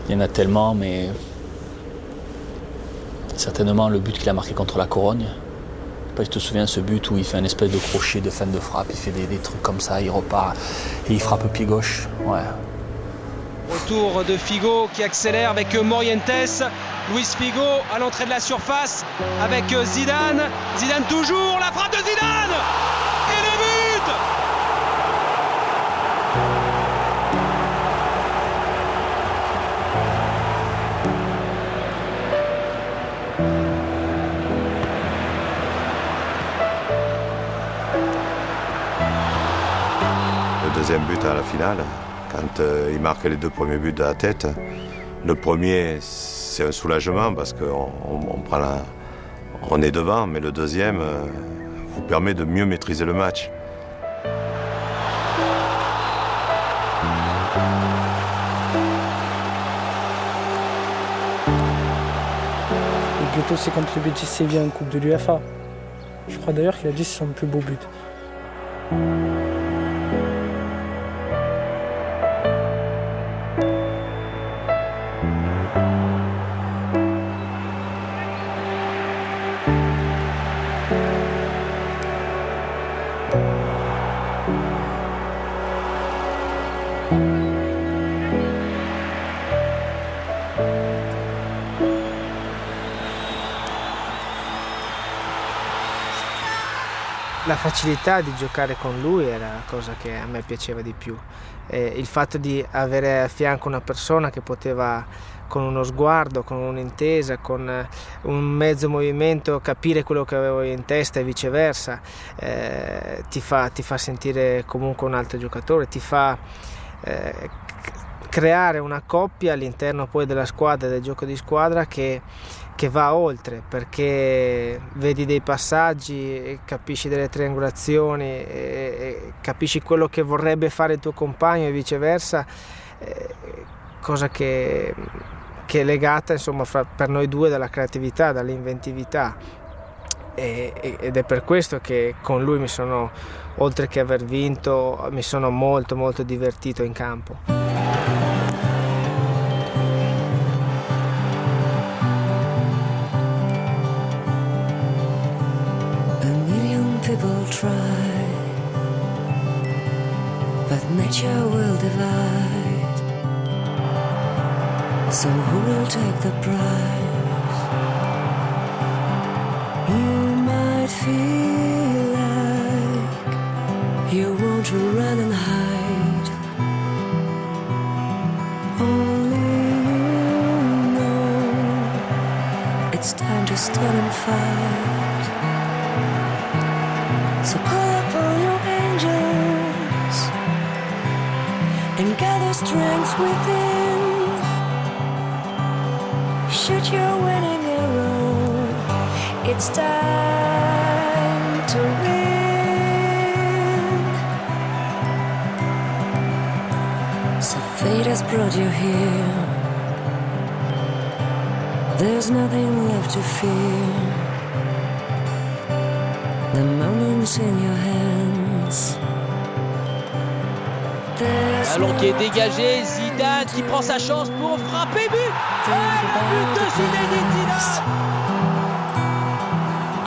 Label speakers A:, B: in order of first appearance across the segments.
A: Il y en a tellement, mais certainement le but qu'il a marqué contre la Corogne. Je sais pas si tu te souviens de ce but où il fait un espèce de crochet de fin de frappe, il fait des trucs comme ça, il repart et il frappe pied gauche. Ouais.
B: Retour de Figo qui accélère avec Morientes. Luis Figo à l'entrée de la surface avec Zidane. Zidane toujours, la frappe de Zidane et le but.
C: Le deuxième but à la finale, quand il marque les 2 premiers buts de la tête, le premier c'est un soulagement parce qu'on est devant, mais le deuxième vous permet de mieux maîtriser le match.
D: Le but aussi contre le Betis Séville en Coupe de l'UEFA. Je crois d'ailleurs qu'il a dit que c'est son plus beau but.
E: La facilità di giocare con lui era la cosa che a me piaceva di più. Il fatto di avere a fianco una persona che poteva con uno sguardo, con un'intesa, con un mezzo movimento capire quello che avevo in testa e viceversa, ti fa sentire comunque un altro giocatore, ti fa creare una coppia all'interno poi della squadra, del gioco di squadra che va oltre, perché vedi dei passaggi, capisci delle triangolazioni, e capisci quello che vorrebbe fare il tuo compagno e viceversa, cosa che è legata insomma per noi due dalla creatività, dall'inventività, ed è per questo che con lui mi sono, oltre che aver vinto, mi sono molto molto divertito in campo.
F: People try, but nature will divide. So who will take the prize? You might feel like you want to run and hide. Only you know it's time to stand and fight. So call upon your angels and gather strength within. Shoot your winning arrow. It's time to win. So fate has brought you here. There's nothing left to fear. The moment's in your hands.
B: Ballon qui est dégagé, Zidane qui prend sa chance pour frapper, but. But de Zinedine Zidane.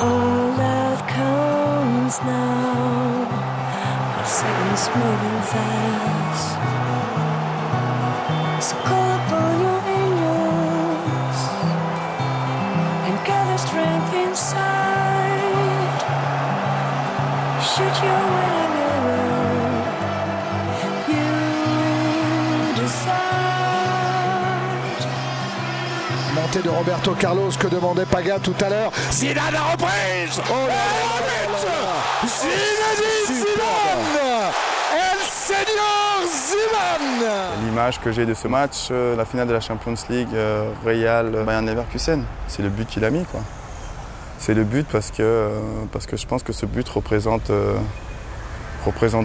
F: All that comes now are seconds moving fast. So call upon your angels and gather strength inside. Shoot your winning arrow. You decide.
G: Montée de Roberto Carlos que demandait Paga tout à l'heure. Zidane a reprise. Oh là là, Zinedine Zidane. El Señor Zidane.
H: L'image que j'ai de ce match, la finale de la Champions League, Real Bayern Leverkusen, c'est le but qu'il a mis, quoi. C'est le but parce que je pense que ce but représente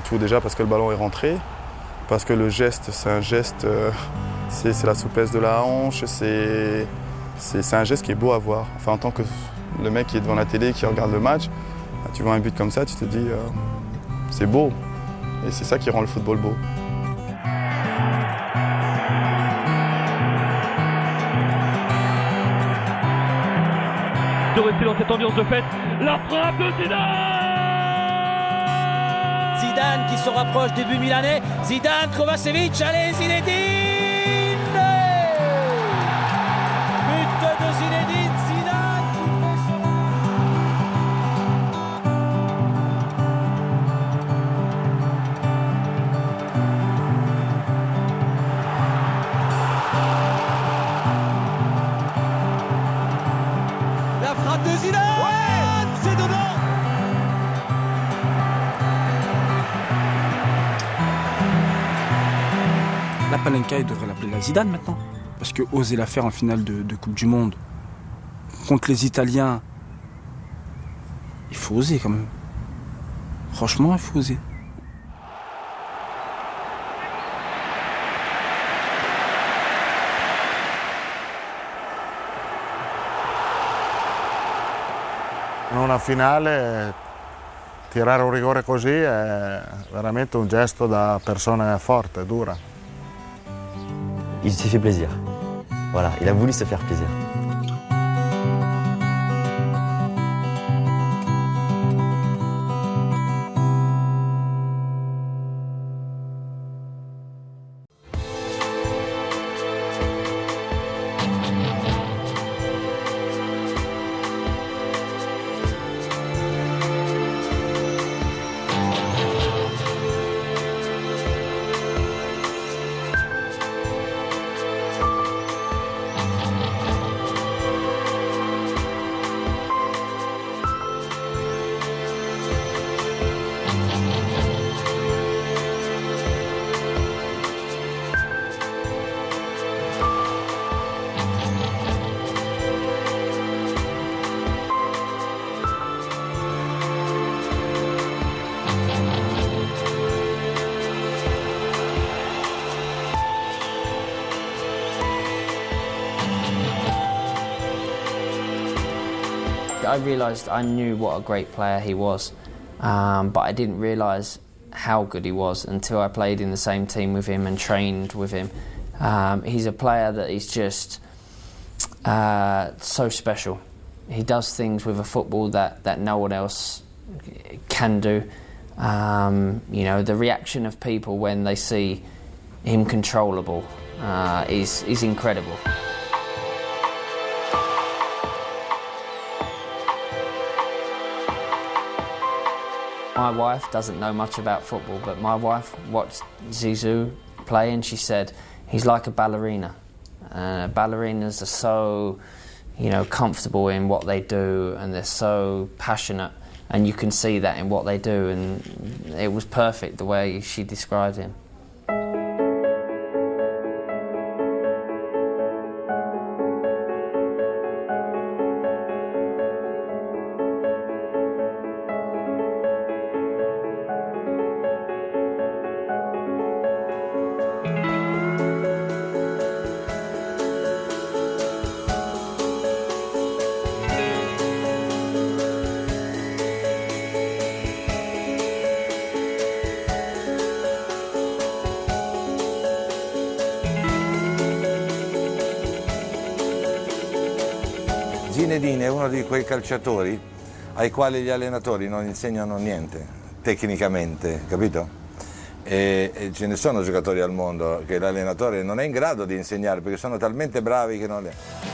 H: tout, déjà parce que le ballon est rentré, parce que le geste, c'est un geste, c'est la souplesse de la hanche, c'est un geste qui est beau à voir. Enfin, en tant que le mec qui est devant la télé, qui regarde le match, tu vois un but comme ça, tu te dis c'est beau. Et c'est ça qui rend le football beau.
I: dans cette ambiance de fête. La frappe de Zidane.
J: Zidane qui se rapproche des buts milanais. Zidane, Kovacevic, allez Zinedine. But de Zinedine Zidane qui fait
B: La frappe de Zidane, ouais, c'est dedans.
K: La Panenka, il devrait l'appeler la Zidane maintenant. Parce que oser la faire en finale de Coupe du Monde contre les Italiens, il faut oser quand même. Franchement, il faut oser.
L: In una finale tirare un rigore così è veramente un gesto da persona forte, dura.
M: Il s'est fait plaisir. Voilà, il a voulu se faire plaisir.
N: I realised I knew what a great player he was, but I didn't realise how good he was until I played in the same team with him and trained with him. He's a player that is just so special. He does things with a football that no one else can do. You know, the reaction of people when they see him controllable is incredible. My wife doesn't know much about football, but my wife watched Zizou play and she said, he's like a ballerina. Ballerinas are so, you know, comfortable in what they do and they're so passionate, and you can see that in what they do, and it was perfect the way she described him.
O: Zinedine è uno di quei calciatori ai quali gli allenatori non insegnano niente, tecnicamente, capito? E ce ne sono giocatori al mondo che l'allenatore non è in grado di insegnare perché sono talmente bravi che non le...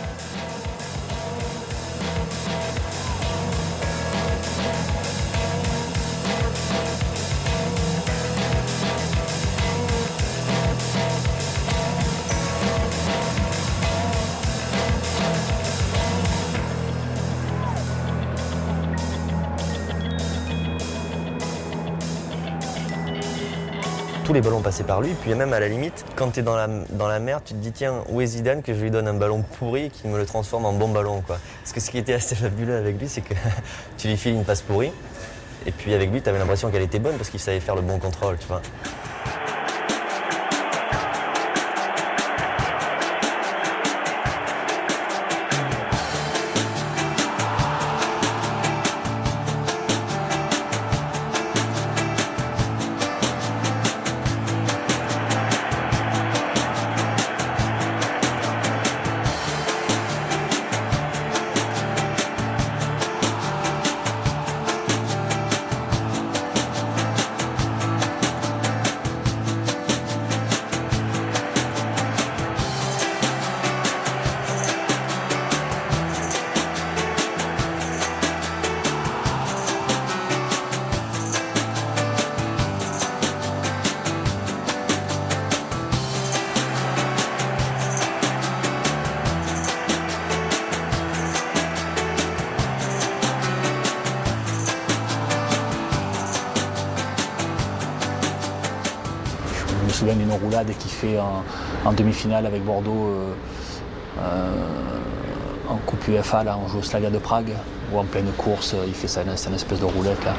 M: Tous les ballons passaient par lui, puis même à la limite, quand tu es dans la mer, tu te dis tiens, où est Zidane que je lui donne un ballon pourri et qu'il me le transforme en bon ballon, quoi. Parce que ce qui était assez fabuleux avec lui, c'est que tu lui files une passe pourrie, et puis avec lui, tu avais l'impression qu'elle était bonne parce qu'il savait faire le bon contrôle, tu vois.
A: souviens d'une roulade qu'il fait en demi-finale avec Bordeaux en Coupe UEFA, là, on joue au Slavia de Prague, où en pleine course, il fait ça, c'est une espèce de roulette là.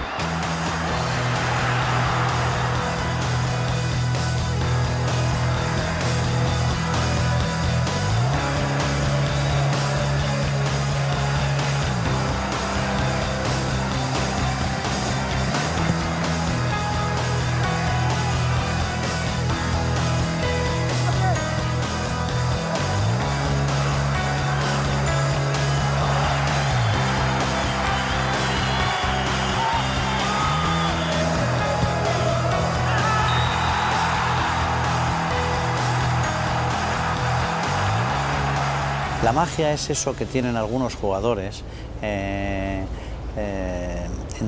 P: La magia es eso que tienen algunos jugadores, en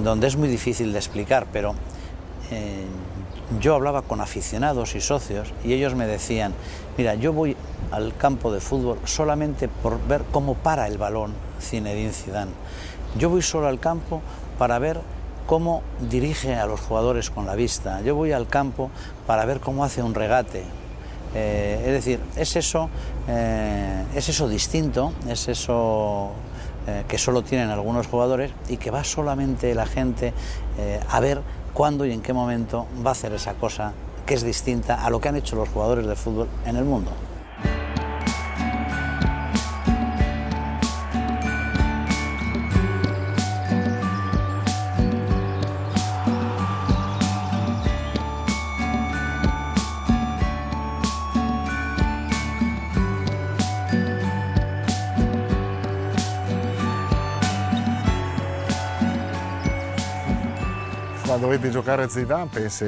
P: donde es muy difícil de explicar, pero yo hablaba con aficionados y socios y ellos me decían, mira, yo voy al campo de fútbol solamente por ver cómo para el balón Zinedine Zidane. Yo voy solo al campo para ver cómo dirige a los jugadores con la vista. Yo voy al campo para ver cómo hace un regate. Es decir, es eso distinto, es eso que solo tienen algunos jugadores y que va solamente la gente a ver cuándo y en qué momento va a hacer esa cosa que es distinta a lo que han hecho los jugadores de fútbol en el mundo.
L: Quando vedi giocare Zidane pensi,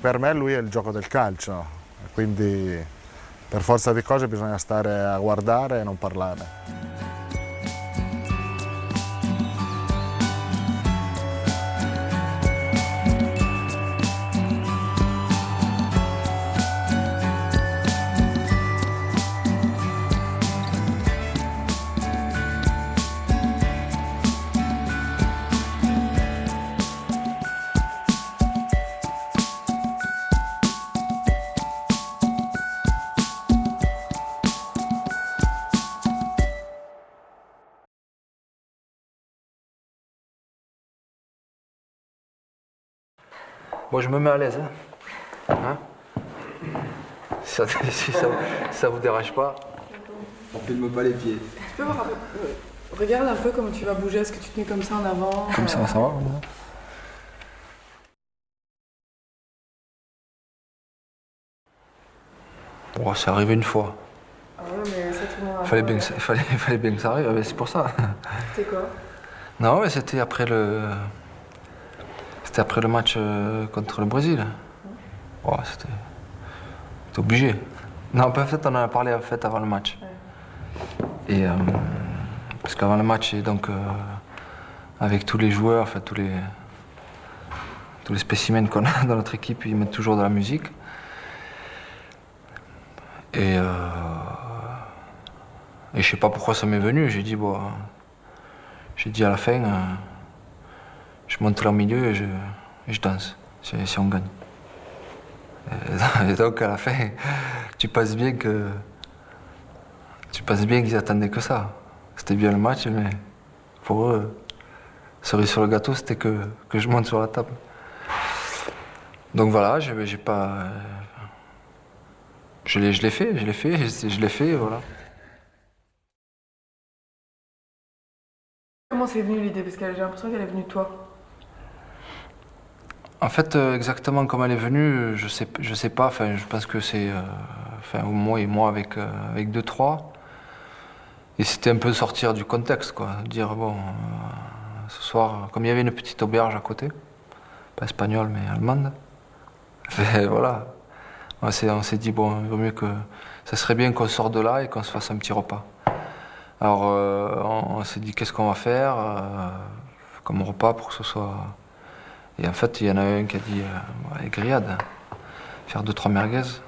L: per me lui è il gioco del calcio, quindi per forza di cose bisogna stare a guardare e non parlare.
Q: Moi, je me mets à l'aise. Hein si ça vous dérange pas, on filme pas les pieds.
R: Tu peux voir un peu, regarde un peu comment tu vas bouger, est-ce que tu te mets comme ça en avant?
Q: Comme ça va. Bon, c'est arrivé une fois.
R: Ah ouais, mais ça tout le monde a
Q: fallait bien que ça arrive, c'est pour ça.
R: C'était quoi?
Q: Non, mais c'était après le match contre le Brésil. Ouais, c'était obligé. Non, en fait, on en a parlé avant le match. Ouais. Et parce qu'avant le match, et donc avec tous les joueurs, enfin tous les spécimens qu'on a dans notre équipe, ils mettent toujours de la musique. Et je sais pas pourquoi ça m'est venu. J'ai dit à la fin. Je monte là au milieu et je danse, si on gagne. Et donc à la fin, tu penses bien qu'ils attendaient que ça. C'était bien le match, mais pour eux, cerise sur le gâteau, c'était que je monte sur la table. Donc voilà, je l'ai fait, voilà.
R: Comment c'est venu l'idée? Parce que j'ai l'impression qu'elle est venue de toi.
Q: En fait, exactement comme elle est venue, je sais pas. Enfin, je pense que c'est, moi avec 2-3, et c'était un peu sortir du contexte, quoi. Dire bon, ce soir, comme il y avait une petite auberge à côté, pas espagnole mais allemande, voilà. On s'est dit bon, il vaut mieux que, ça serait bien qu'on sorte de là et qu'on se fasse un petit repas. Alors, on s'est dit qu'est-ce qu'on va faire comme repas pour que ce soit. Et en fait, il y en a un qui a dit grillade, faire 2-3 merguez.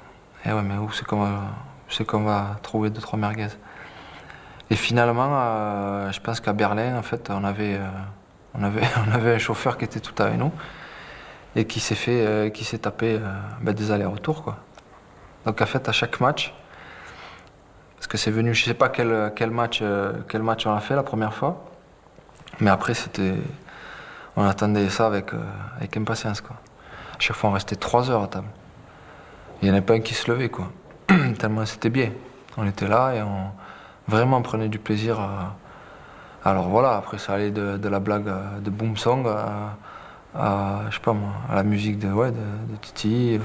Q: Et ouais, mais où c'est qu'on va trouver 2-3 merguez? Et finalement, je pense qu'à Berlin, en fait, on avait un chauffeur qui était tout avec nous. et qui s'est tapé des allers-retours, quoi. Donc en fait, à chaque match, parce que c'est venu, je sais pas quel match on a fait la première fois, mais après on attendait ça avec impatience, quoi. À chaque fois, on restait 3 heures à table. Il n'y en avait pas un qui se levait, quoi. Tellement c'était bien. On était là et on vraiment prenait du plaisir alors voilà, après ça allait de la blague de Boom Song à je sais pas moi, à la musique de Titi.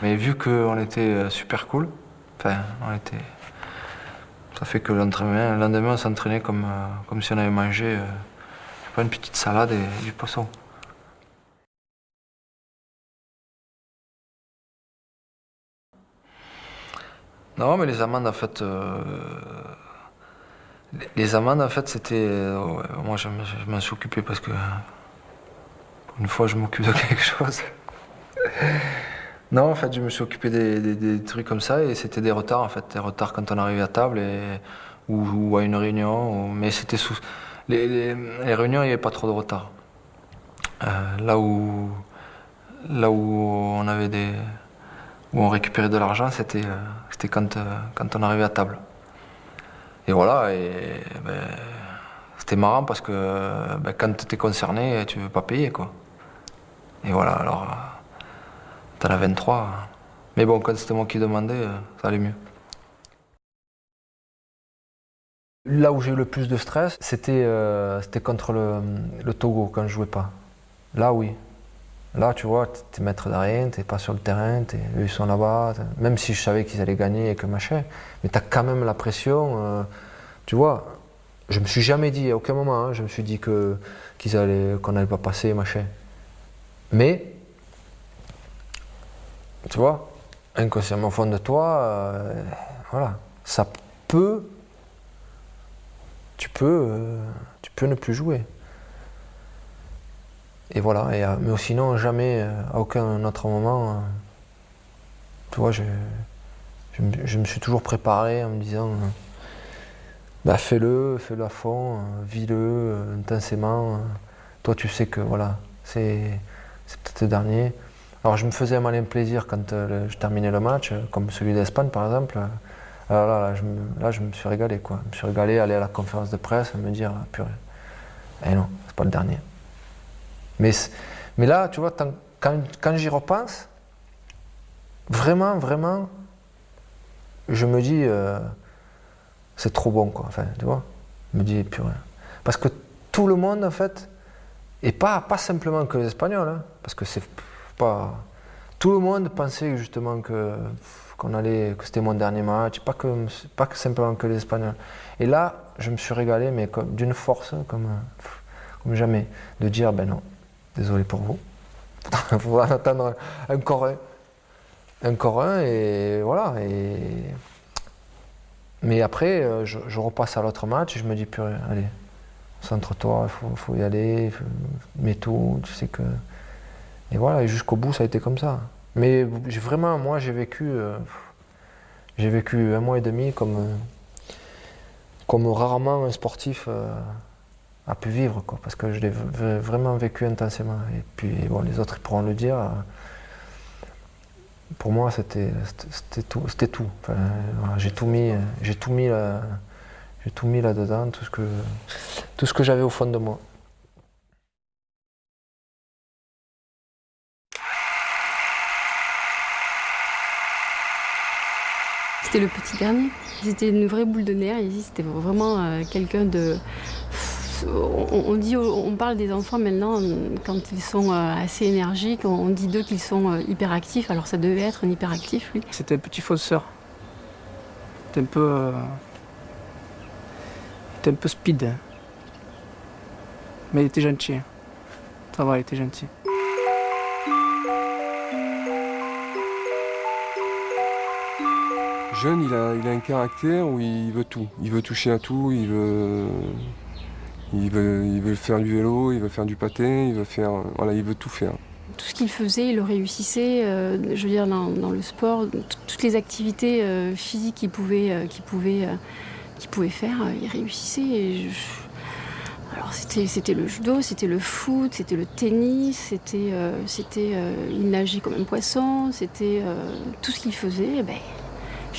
Q: Mais vu qu'on était super cool, ça fait que le lendemain on s'entraînait comme si on avait mangé une petite salade et du poisson. Non, mais les amendes, en fait, c'était... moi, je m'en suis occupé parce que... Pour une fois, je m'occupe de quelque chose. Non, en fait, je me suis occupé des trucs comme ça et c'était des retards, en fait. Des retards quand on arrivait à table ou à une réunion. Mais c'était sous... Les réunions, il n'y avait pas trop de retard. Là où on avait où on récupérait de l'argent, c'était quand on arrivait à table. Et voilà, c'était marrant parce que quand tu es concerné, tu veux pas payer, quoi. Et voilà, alors t'en as 23. Mais bon, quand c'était moi qui demandais, ça allait mieux. Là où j'ai eu le plus de stress, c'était contre le Togo, quand je jouais pas. Là, oui. Là, tu vois, t'es maître de rien, t'es pas sur le terrain, eux ils sont là-bas, même si je savais qu'ils allaient gagner et que machin, mais t'as quand même la pression, tu vois. Je me suis jamais dit, à aucun moment, je me suis dit qu'on n'allait pas passer, machin. Mais, tu vois, inconsciemment au fond de toi, voilà, ça peut, tu peux ne plus jouer. Et voilà, mais sinon, jamais, à aucun autre moment, tu vois, je me suis toujours préparé en me disant, fais-le à fond, vis-le intensément. Toi, tu sais que voilà, c'est peut-être le dernier. Alors, je me faisais un malin plaisir quand je terminais le match, comme celui d'Espagne, par exemple. Alors là, je me suis régalé, quoi. Je me suis régalé à aller à la conférence de presse et me dire, purée, non, c'est pas le dernier. Mais là, tu vois, quand j'y repense, vraiment, je me dis, c'est trop bon, quoi. Enfin, tu vois, je me dis, purée. Parce que tout le monde, en fait, et pas simplement que les Espagnols, hein, parce que c'est pas... Tout le monde pensait justement que c'était mon dernier match, pas que simplement que les Espagnols. Et là, je me suis régalé, mais d'une force, comme jamais, de dire, non. Désolé pour vous. Il faudra en attendre encore un et voilà. Mais après, je repasse à l'autre match et je me dis, purée, allez, centre-toi, il faut y aller, mets tout, tu sais que... Et voilà, et jusqu'au bout, ça a été comme ça. Mais moi, j'ai vécu 1 mois et demi comme rarement un sportif a pu vivre, quoi, parce que je l'ai vraiment vécu intensément. Et puis bon, les autres ils pourront le dire. Pour moi, c'était tout. Enfin, voilà, j'ai tout mis là-dedans, tout ce que j'avais au fond de moi.
S: C'était le petit dernier. C'était une vraie boule de nerfs. C'était vraiment quelqu'un de... On parle des enfants maintenant, quand ils sont assez énergiques, on dit d'eux qu'ils sont hyperactifs, alors ça devait être un hyperactif, lui.
E: C'était un petit fausseur. C'était un peu speed. Mais il était gentil. Ça va, il était gentil.
T: Jeune, il a un caractère où il veut tout. Il veut toucher à tout, il veut faire du vélo, il veut faire du patin, il veut tout faire.
S: Tout ce qu'il faisait, il le réussissait, je veux dire, dans le sport, toutes les activités physiques qu'il pouvait faire, il réussissait. Alors c'était le judo, c'était le foot, c'était le tennis, il nageait comme un poisson, c'était tout ce qu'il faisait.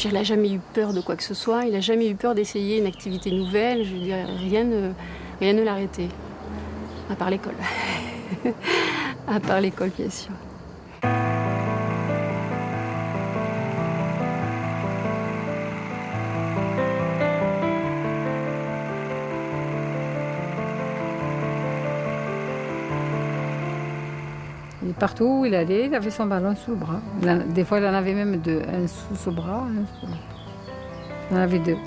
S: Il n'a jamais eu peur de quoi que ce soit, il n'a jamais eu peur d'essayer une activité nouvelle. Je veux dire, rien ne l'arrêtait, à part l'école. À part l'école, bien sûr.
U: Et partout où il allait, il avait son ballon sous le bras. Des fois, il en avait même deux, un sous ce bras, il en avait deux.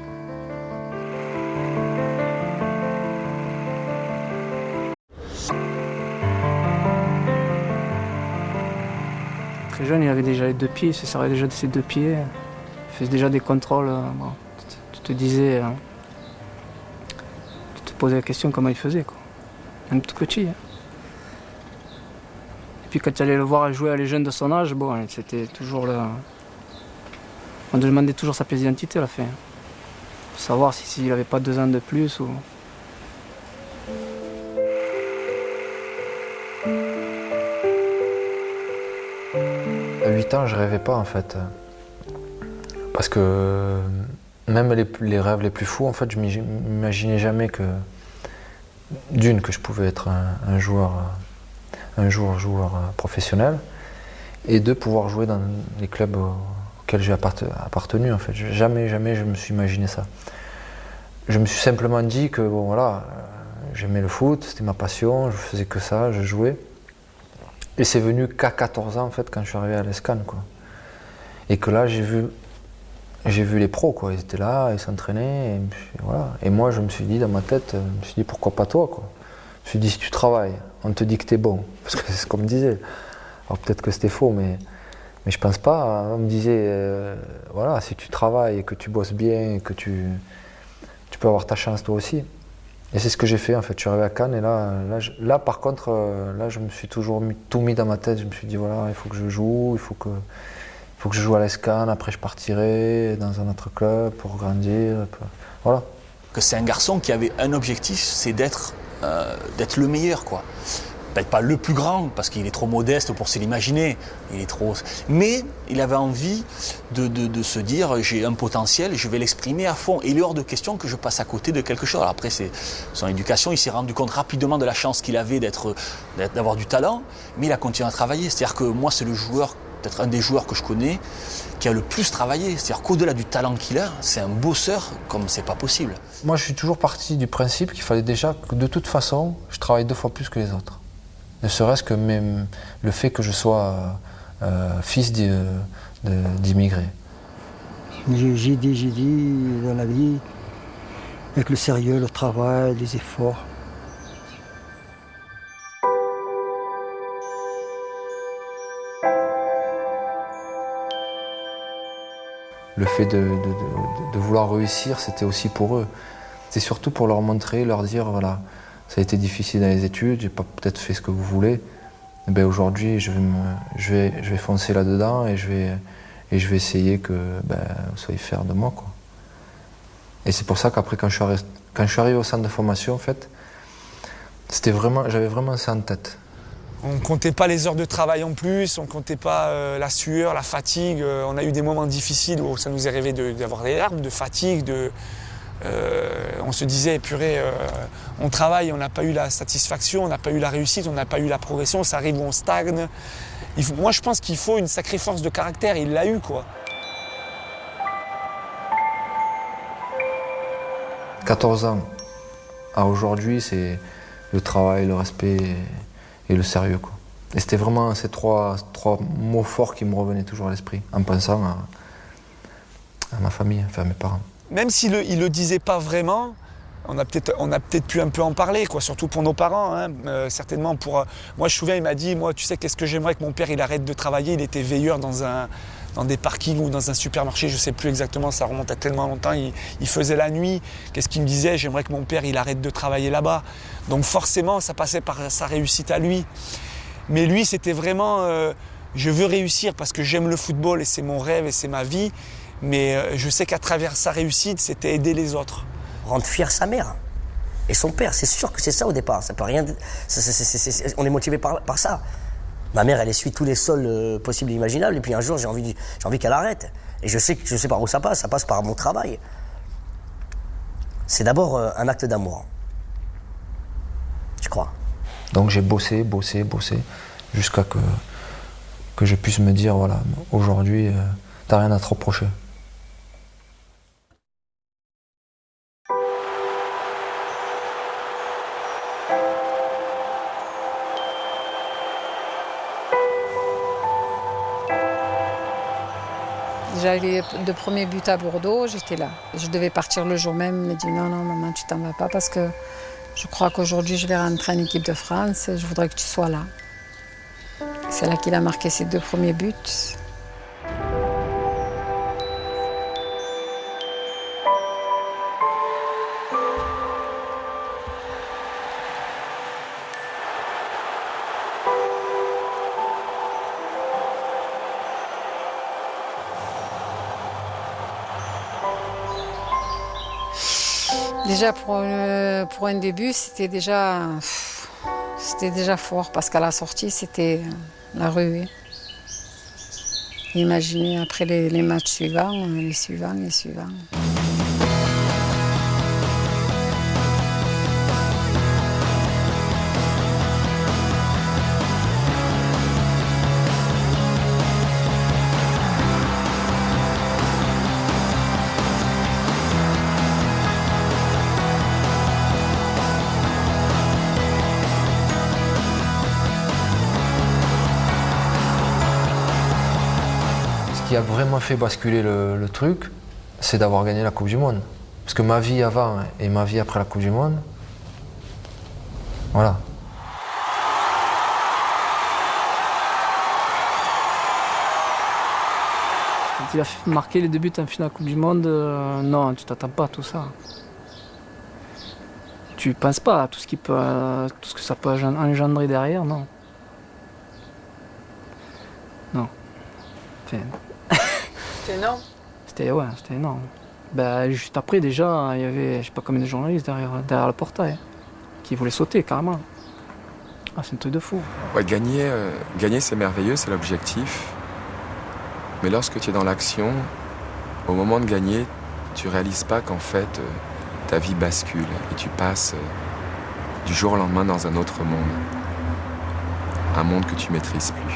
D: Très jeune, il avait déjà les deux pieds, il se servait déjà de ses deux pieds. Il faisait déjà des contrôles. Bon, tu te disais, tu te posais la question comment il faisait, quoi. Même tout petit. Et puis quand tu allais le voir jouer à les jeunes de son âge, bon, c'était toujours là. On demandait toujours sa pièce d'identité à la fin. Pour savoir s'il n'avait pas 2 ans de plus ou.
Q: À 8 ans, je rêvais pas en fait. Parce que même les rêves les plus fous, en fait, je m'imaginais jamais que que je pouvais être un joueur professionnel, et de pouvoir jouer dans les clubs auxquels j'ai appartenu. En fait, jamais je me suis imaginé ça. Je me suis simplement dit que bon voilà, j'aimais le foot, c'était ma passion, je faisais que ça, je jouais. Et c'est venu qu'à 14 ans en fait, quand je suis arrivé à l'ESCAN, quoi. Et que là j'ai vu les pros, quoi. Ils étaient là, ils s'entraînaient, et voilà. Et moi je me suis dit dans ma tête, je me suis dit pourquoi pas toi, quoi. Je me suis dit si tu travailles, on te dit que t'es bon, parce que c'est ce qu'on me disait. Alors peut-être que c'était faux, mais je pense pas. On me disait voilà, si tu travailles et que tu bosses bien, et que tu peux avoir ta chance toi aussi. Et c'est ce que j'ai fait en fait. Je suis arrivé à Cannes et là par contre, là je me suis toujours tout mis dans ma tête. Je me suis dit voilà, il faut que je joue, il faut que je joue à l'ESCAN. Après je partirai dans un autre club pour grandir. Voilà.
A: Que c'est un garçon qui avait un objectif, c'est d'être le meilleur, quoi. Peut-être pas le plus grand, parce qu'il est trop modeste pour se l'imaginer, mais il avait envie de se dire j'ai un potentiel, je vais l'exprimer à fond. Et il est hors de question que je passe à côté de quelque chose. Alors après, c'est son éducation, il s'est rendu compte rapidement de la chance qu'il avait d'avoir du talent, mais il a continué à travailler. C'est-à-dire que moi, c'est le joueur, peut-être un des joueurs que je connais, qui a le plus travaillé. C'est-à-dire qu'au-delà du talent qu'il a, c'est un bosseur comme c'est pas possible.
Q: Moi, je suis toujours parti du principe qu'il fallait déjà que de toute façon, je travaille 2 fois plus que les autres. Ne serait-ce que même le fait que je sois fils d'immigrés.
V: J'ai dit dans la vie, avec le sérieux, le travail, les efforts.
Q: Le fait de vouloir réussir, c'était aussi pour eux. C'était surtout pour leur montrer, leur dire voilà, ça a été difficile dans les études, j'ai pas peut-être fait ce que vous voulez. Et ben aujourd'hui, je vais foncer là-dedans et je vais essayer que vous soyez fiers de moi, quoi. Et c'est pour ça qu'après, quand je suis arrivé au centre de formation, en fait, j'avais vraiment ça en tête.
W: On ne comptait pas les heures de travail en plus, on ne comptait pas la sueur, la fatigue. On a eu des moments difficiles où ça nous est arrivé d'avoir des larmes, de fatigue, on se disait, purée, on travaille, on n'a pas eu la satisfaction, on n'a pas eu la réussite, on n'a pas eu la progression, ça arrive où on stagne. Moi, je pense qu'il faut une sacrée force de caractère, il l'a eu, quoi.
Q: 14 ans à aujourd'hui, c'est le travail, le respect et le sérieux, quoi. Et c'était vraiment ces trois mots forts qui me revenaient toujours à l'esprit, en pensant à ma famille, enfin à mes parents.
W: Même s'il ne le disait pas vraiment, on a peut-être pu un peu en parler, quoi, surtout pour nos parents, hein, certainement pour... moi, je me souviens, il m'a dit, moi, tu sais, qu'est-ce que j'aimerais que mon père, il arrête de travailler, il était veilleur dans des parkings ou dans un supermarché, je ne sais plus exactement, ça remonte à tellement longtemps, il faisait la nuit. Qu'est-ce qu'il me disait? J'aimerais que mon père, il arrête de travailler là-bas. Donc forcément, ça passait par sa réussite à lui. Mais lui, c'était vraiment, je veux réussir parce que j'aime le football et c'est mon rêve et c'est ma vie. Mais je sais qu'à travers sa réussite, c'était aider les autres.
X: Rendre fier sa mère.
C: et son père. C'est sûr que c'est ça au départ. Ça peut rien. On est motivé par ça. Ma mère, elle essuie tous les sols possibles et imaginables. Et puis un jour, j'ai envie qu'elle arrête. Et je sais par où ça passe. Ça passe par mon travail. C'est d'abord un acte d'amour. Je crois.
Q: Donc j'ai bossé, jusqu'à que je puisse me dire, voilà, aujourd'hui, t'as rien à te reprocher.
U: Déjà les 2 premiers buts à Bordeaux, j'étais là. Je devais partir le jour même, il m'a dit non maman, tu t'en vas pas parce que je crois qu'aujourd'hui je vais rentrer en équipe de France et je voudrais que tu sois là. C'est là qu'il a marqué ses 2 premiers buts. Déjà pour un début, c'était déjà fort parce qu'à la sortie, c'était la ruée. Imaginez après les matchs suivants, les suivants.
Q: Ce qui a vraiment fait basculer le truc, c'est d'avoir gagné la Coupe du Monde. Parce que ma vie avant et ma vie après la Coupe du Monde, voilà.
D: Quand il a marqué les 2 buts en finale Coupe du Monde, non, tu t'attends pas à tout ça. Tu penses pas à tout ce que ça peut engendrer derrière, non. Non.
R: C'était énorme.
D: C'était énorme. Ben, juste après, déjà, il y avait, je sais pas combien de journalistes derrière le portail qui voulaient sauter carrément. Ah, c'est un truc de fou.
T: Ouais, gagner c'est merveilleux, c'est l'objectif. Mais lorsque tu es dans l'action, au moment de gagner, tu réalises pas qu'en fait, ta vie bascule et tu passes du jour au lendemain dans un autre monde. Un monde que tu maîtrises plus.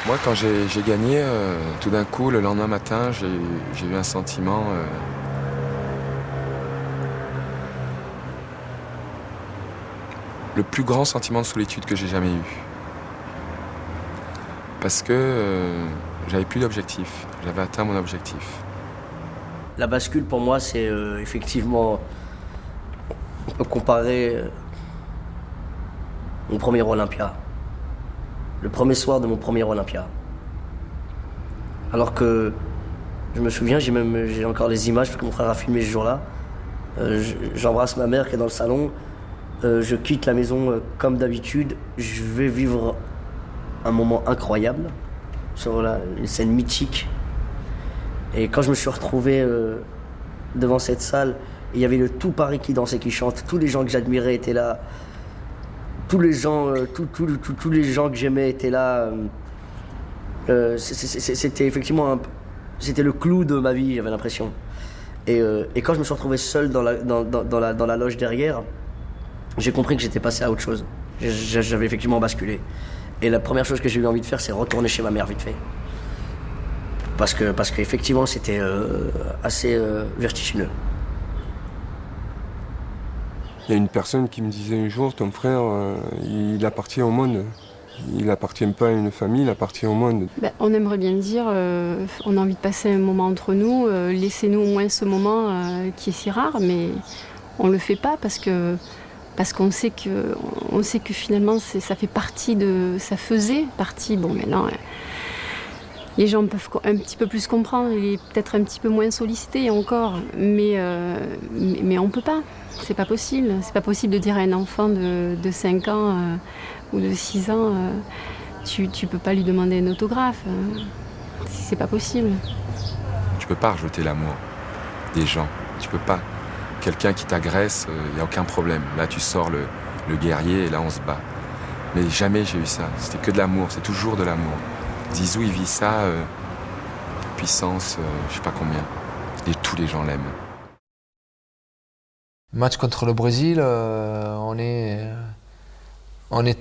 T: Moi, quand j'ai gagné, tout d'un coup, le lendemain matin, j'ai eu un sentiment le plus grand sentiment de solitude que j'ai jamais eu. Parce que j'avais plus d'objectif. J'avais atteint mon objectif.
C: La bascule, pour moi, c'est effectivement... On peut comparer mon premier Olympia. Le premier soir de mon premier Olympia. Alors que, je me souviens, j'ai encore les images parce que mon frère a filmé ce jour-là. J'embrasse ma mère qui est dans le salon. Je quitte la maison comme d'habitude. Je vais vivre un moment incroyable. Sur une scène mythique. Et quand je me suis retrouvé devant cette salle, il y avait le tout Paris qui dansait, qui chante. Tous les gens que j'admirais étaient là. Tous les gens que j'aimais étaient là. C'était effectivement c'était le clou de ma vie, j'avais l'impression. Et quand je me suis retrouvé seul dans la loge derrière, j'ai compris que j'étais passé à autre chose. J'avais effectivement basculé. Et la première chose que j'ai eu envie de faire, c'est retourner chez ma mère vite fait. Parce qu'effectivement, c'était assez vertigineux.
T: Il y a une personne qui me disait un jour, ton frère, il appartient au monde. Il n'appartient pas à une famille, il appartient au monde.
S: Ben, on aimerait bien dire, on a envie de passer un moment entre nous, laissez-nous au moins ce moment qui est si rare, mais on ne le fait pas parce qu'on sait que finalement ça fait partie ça faisait partie, bon maintenant les gens peuvent un petit peu plus comprendre, il est peut-être un petit peu moins sollicité encore, mais on ne peut pas. C'est pas possible. C'est pas possible de dire à un enfant de 5 ans ou de 6 ans Tu peux pas lui demander un autographe. C'est pas possible.
T: Tu peux pas rejeter l'amour des gens. Tu peux pas. Quelqu'un qui t'agresse, il n'y a aucun problème. Là, tu sors le guerrier et là, on se bat. Mais jamais j'ai eu ça. C'était que de l'amour. C'est toujours de l'amour. Zizou, il vit ça, puissance, je sais pas combien. Et tous les gens l'aiment.
Q: Match contre le Brésil, on est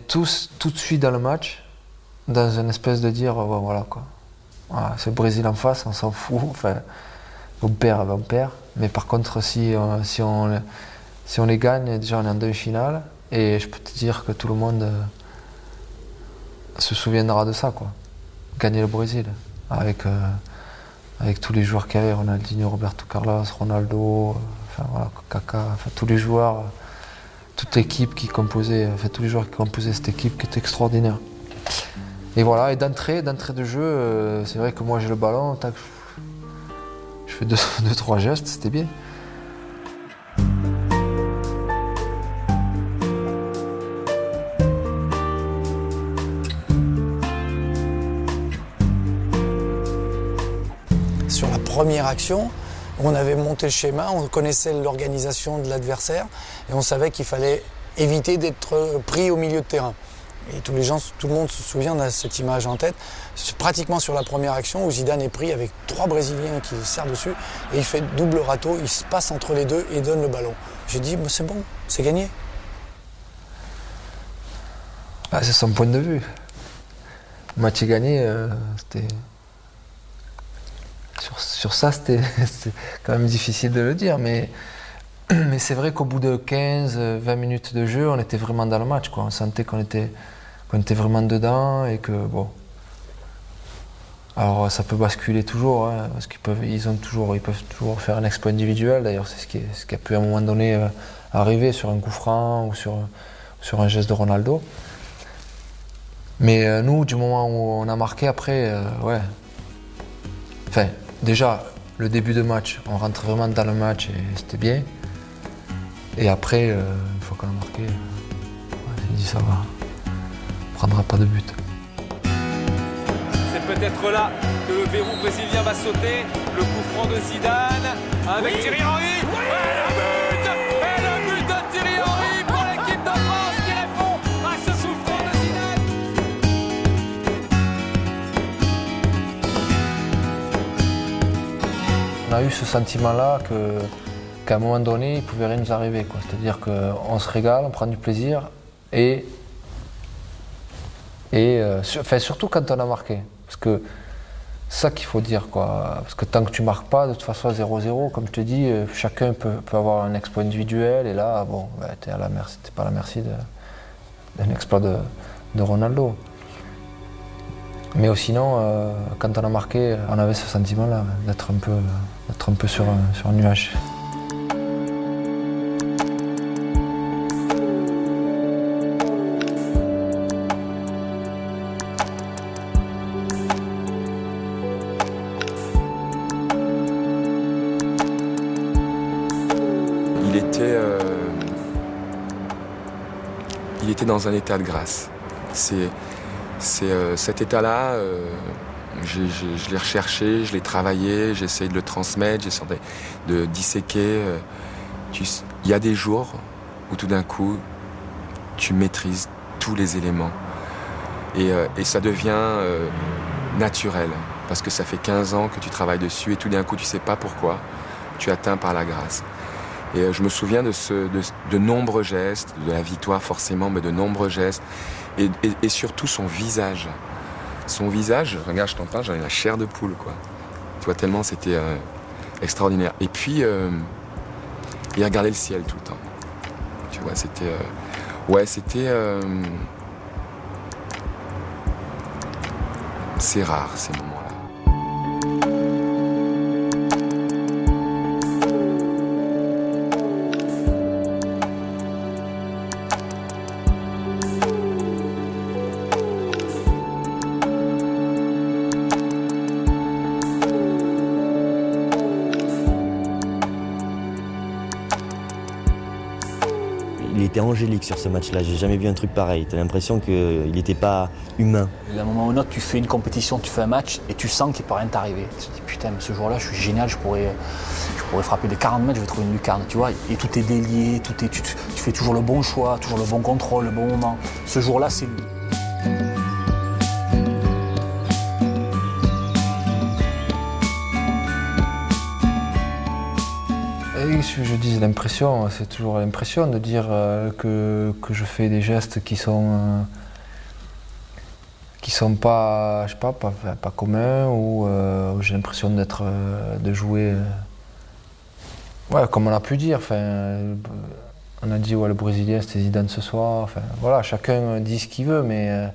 Q: tous tout de suite dans le match, dans une espèce de dire, voilà quoi. Voilà, c'est le Brésil en face, on s'en fout. Enfin, on perd. Mais par contre, si on les gagne, déjà on est en demi-finale. Et je peux te dire que tout le monde se souviendra de ça, quoi. Gagner le Brésil avec tous les joueurs qu'il y avait, Ronaldinho, Roberto Carlos, Ronaldo, voilà, Kaka, tous les joueurs, toute l'équipe qui composait, tous les joueurs qui composaient cette équipe qui était extraordinaire. Et voilà, et d'entrée de jeu, c'est vrai que moi j'ai le ballon, tac, je fais deux, trois gestes, c'était bien.
F: Sur la première action, on avait monté le schéma, on connaissait l'organisation de l'adversaire et on savait qu'il fallait éviter d'être pris au milieu de terrain. Et tout le monde se souvient de cette image en tête. C'est pratiquement sur la première action où Zidane est pris avec 3 Brésiliens qui serrent dessus et il fait double râteau, il se passe entre les deux et donne le ballon. J'ai dit, c'est bon, c'est gagné.
Q: Ah, c'est son point de vue. Le match est gagné, c'était... Sur ça, c'était quand même difficile de le dire, mais c'est vrai qu'au bout de 15-20 minutes de jeu, on était vraiment dans le match, quoi. On sentait qu'on était vraiment dedans et que, bon... Alors ça peut basculer toujours, hein, parce qu'ils peuvent toujours faire un exploit individuel, d'ailleurs c'est ce qui a pu à un moment donné arriver sur un coup franc ou sur un geste de Ronaldo. Mais nous, du moment où on a marqué, après, ouais... Enfin, déjà, le début de match, on rentre vraiment dans le match et c'était bien. Et après, une fois qu'on a marqué, j'ai dit ça va, on prendra pas de but.
G: C'est peut-être là que le verrou brésilien va sauter. Le coup franc de Zidane avec Thierry Henry. Oui, et le but de Thierry Henry pour l'équipe de France qui répond à ce coup franc de Zidane.
Q: On a eu ce sentiment-là qu'à un moment donné, il ne pouvait rien nous arriver, quoi. C'est-à-dire qu'on se régale, on prend du plaisir et surtout quand on a marqué. Parce que c'est ça qu'il faut dire, quoi. Parce que tant que tu ne marques pas, de toute façon, 0-0, comme je te dis, chacun peut avoir un exploit individuel. Et là, bon, t'es pas à la merci d'un exploit de Ronaldo. Mais sinon, quand on a marqué, on avait ce sentiment-là, d'être un peu sur un nuage.
T: Il était dans un état de grâce. Cet état-là, je l'ai recherché, je l'ai travaillé, j'ai essayé de le transmettre, j'ai essayé de disséquer. Il y a des jours où tout d'un coup, tu maîtrises tous les éléments. Et ça devient naturel, parce que ça fait 15 ans que tu travailles dessus et tout d'un coup, tu ne sais pas pourquoi, tu es atteint par la grâce. Et je me souviens de nombreux gestes, de la victoire forcément, mais de nombreux gestes. Et surtout son visage. Son visage, regarde, je t'en parle, j'en ai la chair de poule, quoi. Tu vois, tellement c'était extraordinaire. Et puis, il regardait le ciel tout le temps. Tu vois, c'était... c'est rare, ces moments-là.
H: Il était
M: était angélique sur ce match-là. J'ai jamais vu un truc pareil. T'as l'impression qu'il n'était pas humain.
A: À un moment ou un autre, tu fais une compétition, tu fais un match et tu sens qu'il ne peut rien t'arriver. Tu te dis putain, mais ce jour-là, je suis génial, je pourrais frapper de 40 mètres, je vais trouver une lucarne, tu vois. Et tout est délié, tu fais toujours le bon choix, toujours le bon contrôle, le bon moment. Ce jour-là, c'est lui.
Q: Je dis l'impression, c'est toujours l'impression de dire que je fais des gestes qui sont pas, je sais pas communs, ou j'ai l'impression de jouer, comme on a pu dire. Enfin, on a dit le Brésilien c'était Zidane ce soir. Enfin, voilà, chacun dit ce qu'il veut, mais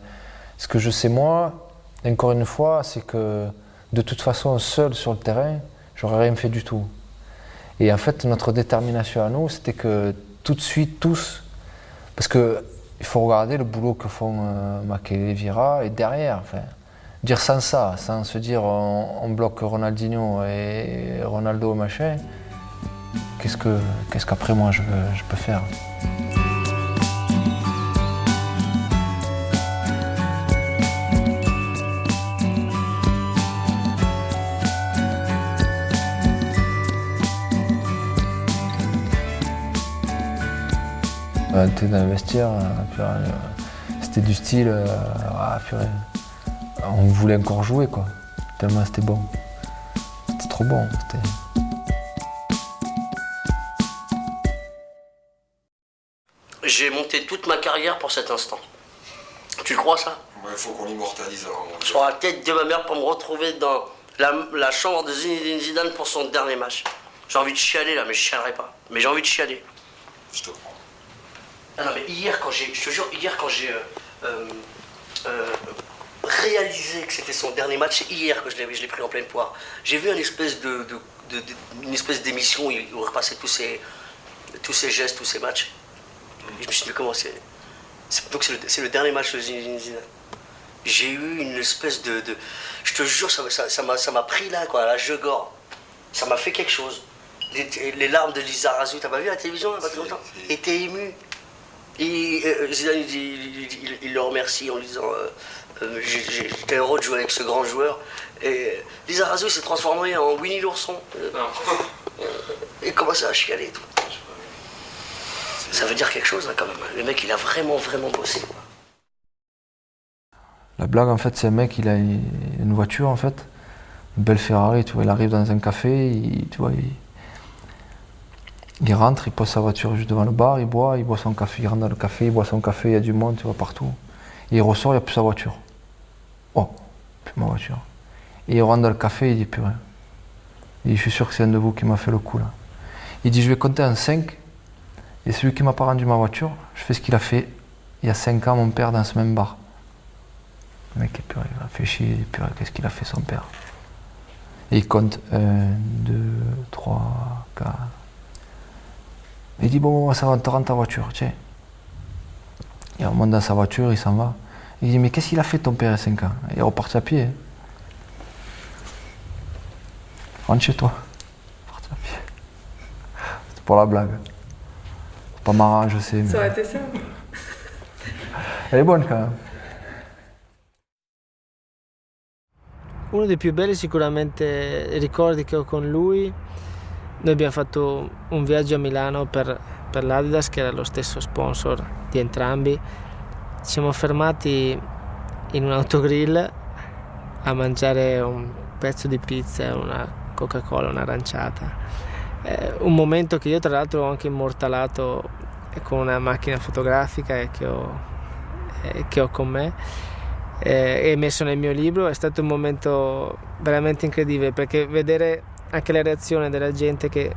Q: ce que je sais moi, encore une fois, c'est que de toute façon, seul sur le terrain, j'aurais rien fait du tout. Et en fait, notre détermination à nous, c'était que tout de suite, tous, parce qu'il faut regarder le boulot que font Makélélé et Vieira, et derrière, enfin, dire sans ça, sans se dire on bloque Ronaldinho et Ronaldo, machin, qu'est-ce qu'après moi je peux faire? On était dans le vestiaire, c'était du style, on voulait encore jouer quoi, tellement c'était bon. C'était trop bon.
C: J'ai monté toute ma carrière pour cet instant. Tu le crois ça?
T: Il faut qu'on l'immortalise alors.
C: Sur la tête de ma mère pour me retrouver dans la chambre de Zinedine Zidane pour son dernier match. J'ai envie de chialer là, mais je chialerai pas. Mais j'ai envie de chialer.
T: Je te prends.
C: Ah non mais hier quand j'ai réalisé que c'était son dernier match, c'est hier que je l'ai pris en pleine poire. J'ai vu une espèce d'émission où il repassait tous ces gestes, tous ces matchs. Et je me suis dit mais comment c'est... Donc c'est le dernier match de Zinedine Zidane. J'ai eu une espèce de... Je te jure, ça m'a pris là quoi, à la jeu-gore. Ça m'a fait quelque chose. Les larmes de Lizarazu, t'as pas vu à la télévision il y a pas très longtemps? Était ému. Et Zidane, il le remercie en lui disant j'étais heureux de jouer avec ce grand joueur. Et Lizarazu s'est transformé en Winnie l'ourson. Et commençait à chialer et tout. Ça veut dire quelque chose hein, quand même. Le mec, il a vraiment, vraiment bossé.
Q: La blague, en fait, c'est un mec, il a une voiture, en fait, une belle Ferrari, tu vois, il arrive dans un café, il rentre, il pose sa voiture juste devant le bar, il boit son café, il rentre dans le café, il boit son café, il y a du monde, tu vois, partout. Et il ressort, il n'y a plus sa voiture. Oh, plus ma voiture. Et il rentre dans le café, il dit plus rien. Il dit, je suis sûr que c'est un de vous qui m'a fait le coup là. Il dit, je vais compter en 5, et celui qui m'a pas rendu ma voiture, je fais ce qu'il a fait il y a 5 ans, mon père, dans ce même bar. Le mec est puré, il a fait chier, il dit, puré, qu'est-ce qu'il a fait son père? Et il compte 1, 2, 3, 4. Il dit bon, ça va, on te rend ta voiture, tiens. Il remonte dans sa voiture, il s'en va. Il dit mais qu'est-ce qu'il a fait ton père à 5 ans? Il repart à pied. Rentre chez toi. Rentre à pied. C'est pour la blague. C'est pas marrant, je sais. Mais...
R: Ça aurait été ça.
Q: Elle est bonne quand même.
E: Uno dei più belli sicuramente ricordi che ho con lui. Noi abbiamo fatto un viaggio a Milano per l'Adidas, che era lo stesso sponsor di entrambi. Ci siamo fermati in un autogrill a mangiare un pezzo di pizza e una Coca-Cola, un'aranciata. Un momento che io tra l'altro ho anche immortalato con una macchina fotografica che ho con me e messo nel mio libro. È stato un momento veramente incredibile, perché vedere anche la reazione della gente che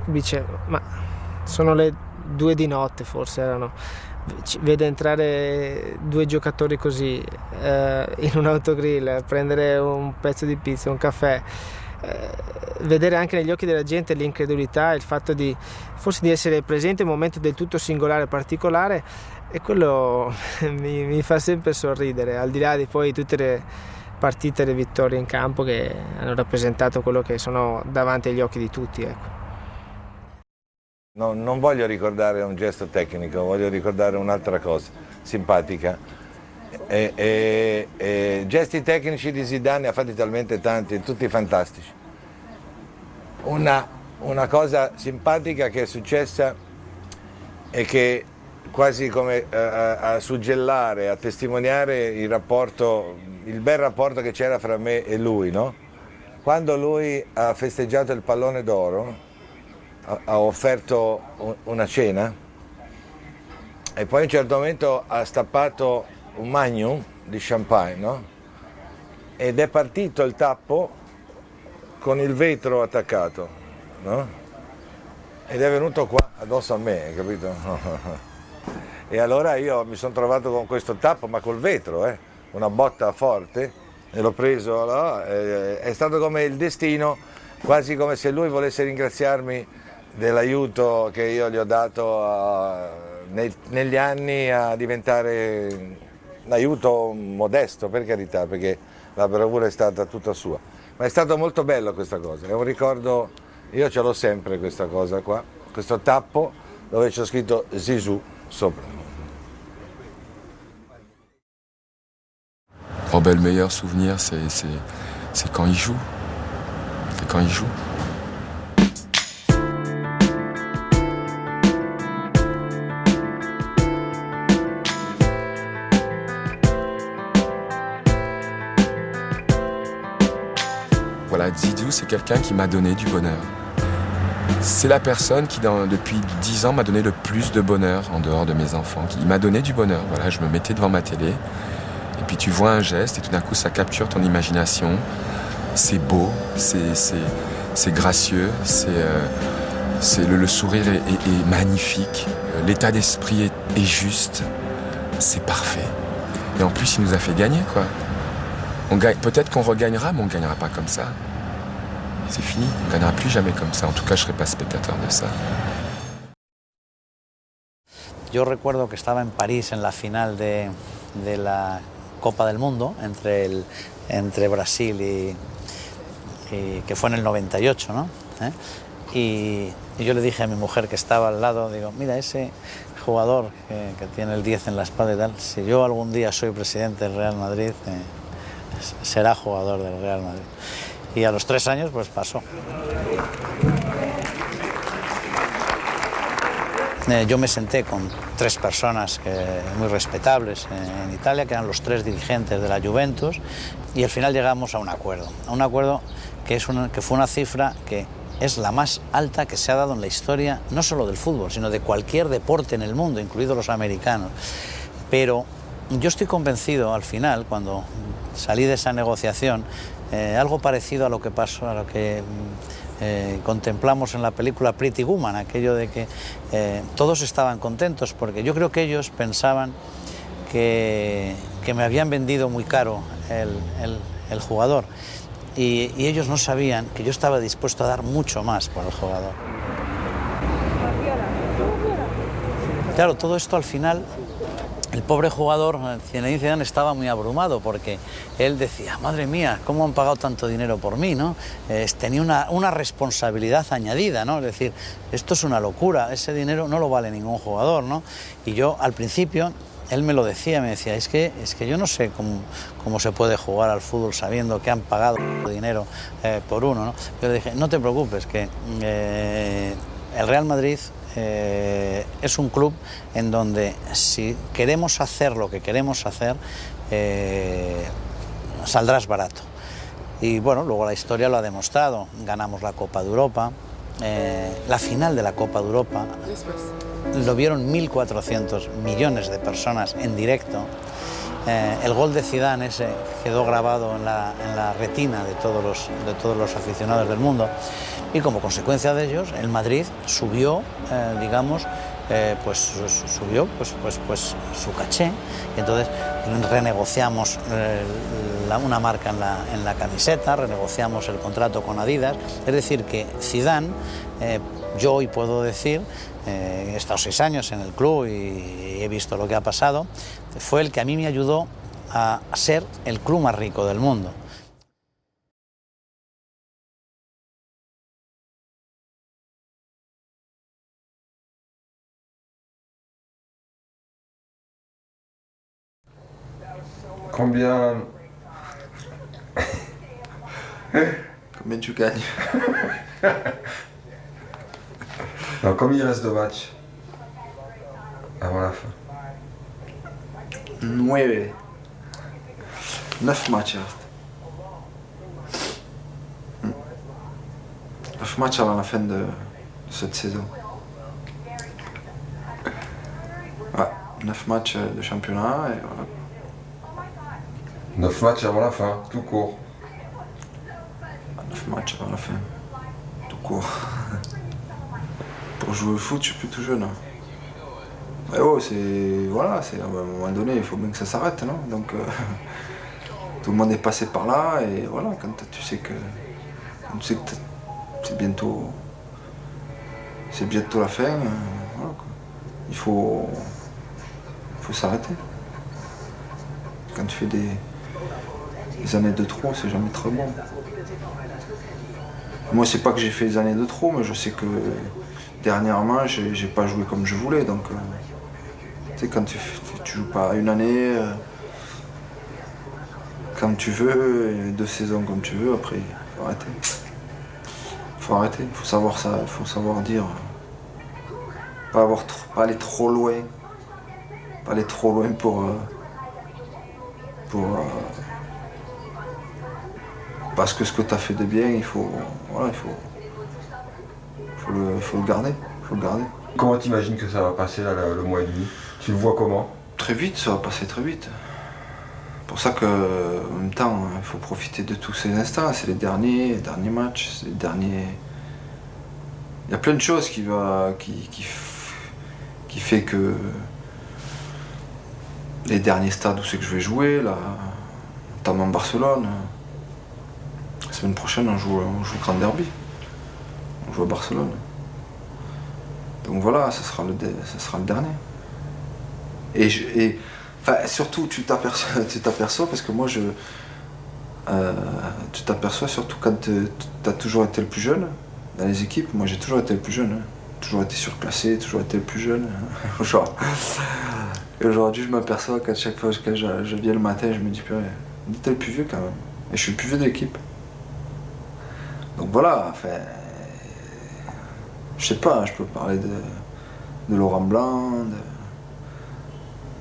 E: dice ma sono le 2 di notte, forse erano, vede entrare 2 giocatori così in un autogrill, prendere un pezzo di pizza, un caffè, vedere anche negli occhi della gente l'incredulità, il fatto di forse di essere presente in un momento del tutto singolare, particolare, e quello mi fa sempre sorridere, al di là di poi tutte le partite e le vittorie in campo che hanno rappresentato quello che sono davanti agli occhi di tutti, ecco.
O: Non voglio ricordare un gesto tecnico, voglio ricordare un'altra cosa, simpatica. Gesti tecnici di Zidane ne ha fatti talmente tanti, tutti fantastici. Una cosa simpatica che è successa e che quasi come a suggellare, a testimoniare il bel rapporto che c'era fra me e lui, no? Quando lui ha festeggiato il pallone d'oro, ha offerto una cena e poi a un certo momento ha stappato un magnum di champagne, no? Ed è partito il tappo con il vetro attaccato, no? Ed è venuto qua addosso a me, capito? E allora io mi sono trovato con questo tappo, ma col vetro, una botta forte, e l'ho preso, no? È stato come il destino, quasi come se lui volesse ringraziarmi dell'aiuto che io gli ho dato negli anni a diventare un aiuto modesto, per carità, perché la bravura è stata tutta sua. Ma è stato molto bello questa cosa, è un ricordo, io ce l'ho sempre questa cosa qua, questo tappo dove c'è scritto Zizou sopra.
T: Oh ben, le meilleur souvenir, c'est quand il joue. C'est quand il joue. Voilà, Zizou, c'est quelqu'un qui m'a donné du bonheur. C'est la personne qui, depuis 10 ans, m'a donné le plus de bonheur en dehors de mes enfants. Il m'a donné du bonheur. Voilà, je me mettais devant ma télé, et puis tu vois un geste, et tout d'un coup, ça capture ton imagination. C'est beau, c'est gracieux, le sourire est magnifique, l'état d'esprit est juste, c'est parfait. Et en plus, il nous a fait gagner, quoi. Peut-être qu'on regagnera, mais on ne gagnera pas comme ça. C'est fini, on ne gagnera plus jamais comme ça. En tout cas, je ne serai pas spectateur de ça.
P: Yo recuerdo que estaba en París en la final de la Copa del Mundo entre Brasil y que fue en el 98, ¿no? Y yo le dije a mi mujer que estaba al lado, digo, mira, ese jugador que tiene el 10 en la espalda y tal, si yo algún día soy presidente del Real Madrid, será jugador del Real Madrid. Y a los 3 años pues pasó. Yo me senté con 3 personas muy respetables en Italia, que eran los 3 dirigentes de la Juventus, y al final llegamos a un acuerdo que fue una cifra que es la más alta que se ha dado en la historia, no solo del fútbol, sino de cualquier deporte en el mundo, incluidos los americanos. Pero yo estoy convencido al final, cuando salí de esa negociación, algo parecido a lo que pasó, a lo que contemplamos en la película Pretty Woman, aquello de que todos estaban contentos, porque yo creo que ellos pensaban que me habían vendido muy caro el jugador, y ellos no sabían que yo estaba dispuesto a dar mucho más por el jugador. Claro, todo esto al final, el pobre jugador, Zinedine Zidane, estaba muy abrumado, porque él decía, madre mía, ¿cómo han pagado tanto dinero por mí, ¿no? Tenía una responsabilidad añadida, ¿no? Es decir, esto es una locura, ese dinero no lo vale ningún jugador, ¿no? Y yo al principio, él me lo decía, me decía, es que yo no sé cómo se puede jugar al fútbol sabiendo que han pagado dinero por uno, ¿no? Yo le dije, no te preocupes, que el Real Madrid es un club en donde si queremos hacer lo que queremos hacer, saldrás barato. Y bueno, luego la historia lo ha demostrado. Ganamos la Copa de Europa, la final de la Copa de Europa lo vieron 1.400 millones de personas en directo. El gol de Zidane ese quedó grabado en la retina de todos los aficionados del mundo, y como consecuencia de ellos el Madrid subió, subió su caché, y entonces renegociamos una marca en la camiseta, renegociamos el contrato con Adidas. Es decir, que Zidane, yo hoy puedo decir, he estado 6 años en el club y he visto lo que ha pasado, fue el que a mí me ayudó a ser el club más rico del mundo.
Q: Combien tu gagnes? Non, combien il reste de matchs avant la fin?
K: 9 matchs il reste. 9 matchs avant la fin de cette saison. Ouais, 9 matchs de championnat et voilà.
Q: 9 matchs avant la fin, tout court.
K: 9 matchs avant la fin, tout court. Pour jouer au foot, je suis plus tout jeune. Mais oh, voilà, c'est à un moment donné, il faut bien que ça s'arrête, non? Donc tout le monde est passé par là et voilà, quand tu sais que c'est bientôt la fin, voilà, quoi. Il faut s'arrêter. Quand tu fais des années de trop, c'est jamais très bon. Moi, c'est pas que j'ai fait des années de trop, mais je sais que dernièrement, j'ai pas joué comme je voulais. Donc, tu sais, quand tu joues pas une année, comme tu veux, et 2 saisons comme tu veux, après, il faut arrêter. Il faut savoir ça, il faut savoir dire. Pas aller trop loin. Pas aller trop loin parce que ce que tu as fait de bien, il faut le garder.
Q: Comment t'imagines que ça va passer là, le mois et demi? Tu le vois comment?
K: Très vite, ça va passer très vite. Pour ça que, en même temps, il faut profiter de tous ces instants. C'est les derniers matchs, c'est les derniers. Il y a plein de choses qui fait que les derniers stades où c'est que je vais jouer, là, notamment Barcelone. La semaine prochaine, on joue le Grand Derby. On joue à Barcelone. Donc voilà, ça sera le dernier. Et surtout, tu t'aperçois parce que moi, tu t'aperçois surtout quand tu as toujours été le plus jeune dans les équipes. Moi, j'ai toujours été le plus jeune. Hein. Toujours été surclassé, toujours été le plus jeune. Et aujourd'hui, je m'aperçois qu'à chaque fois que je viens le matin, je me dis, purée, t'es le plus vieux quand même. Et je suis le plus vieux de l'équipe. Donc voilà, enfin, je sais pas, je peux parler de Laurent Blanc,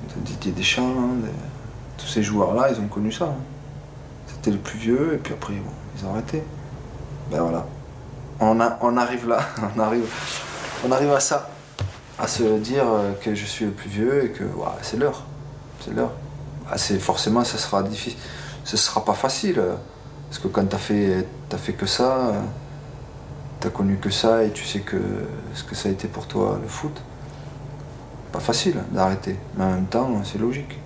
K: de Didier Deschamps, tous ces joueurs-là, ils ont connu ça. Hein. C'était le plus vieux, et puis après, bon, ils ont arrêté. Ben voilà, on arrive là, on arrive à ça, à se dire que je suis le plus vieux et que ouais, c'est l'heure. Forcément, ça sera difficile, ce sera pas facile. Parce que quand t'as fait que ça, t'as connu que ça et tu sais que ce que ça a été pour toi le foot, pas facile d'arrêter. Mais en même temps, c'est logique.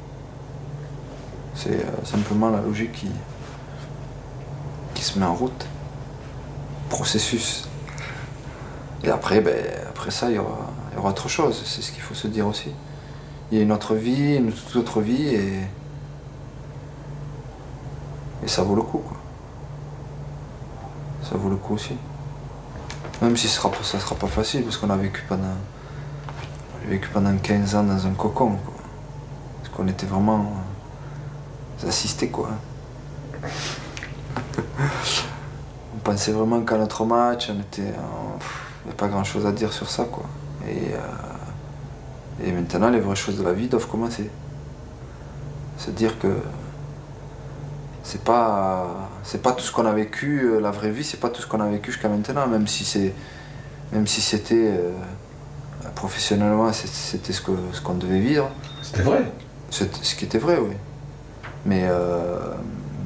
K: C'est simplement la logique qui se met en route. Processus. Et après, après ça, il y aura autre chose. C'est ce qu'il faut se dire aussi. Il y a une autre vie, une toute autre vie et ça vaut le coup, quoi. Ça vaut le coup aussi. Même si ça sera pas facile, parce qu'on a vécu pendant 15 ans dans un cocon, quoi. Parce qu'on était vraiment assistés, quoi. On pensait vraiment qu'à notre match, il n'y a pas grand chose à dire sur ça, quoi. Et maintenant, les vraies choses de la vie doivent commencer. C'est-à-dire que c'est pas tout ce qu'on a vécu, la vraie vie, c'est pas tout ce qu'on a vécu jusqu'à maintenant, même si c'était professionnellement, c'était ce qu'on devait vivre.
Q: C'était vrai.
K: Ce qui était vrai, oui. Mais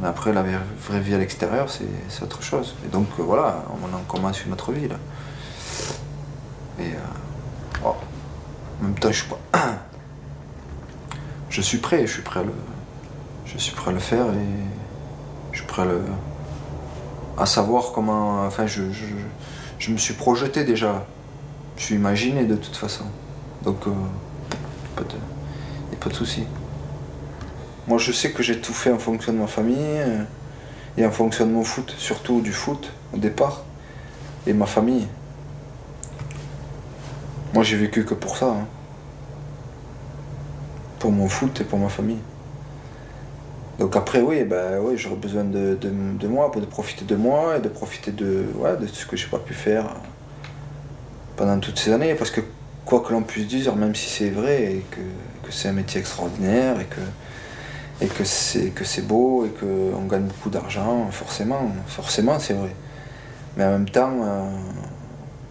K: après, la vraie vie à l'extérieur, c'est autre chose. Et donc voilà, on en commence une autre vie là. Et en même temps, je suis prêt à le faire et je suis prêt à savoir comment. Enfin, je me suis projeté déjà. Je suis imaginé de toute façon. Donc, il n'y a pas de souci. Moi, je sais que j'ai tout fait en fonction de ma famille et en fonction de mon foot, surtout du foot au départ, et ma famille. Moi, j'ai vécu que pour ça. Hein. Pour mon foot et pour ma famille.
H: Donc après, oui, j'aurais besoin de moi, de profiter de moi et de profiter de ce que j'ai pas pu faire pendant toutes ces années. Parce que quoi que l'on puisse dire, même si c'est vrai et que c'est un métier extraordinaire et que c'est beau et qu'on gagne beaucoup d'argent, forcément c'est vrai. Mais en même temps,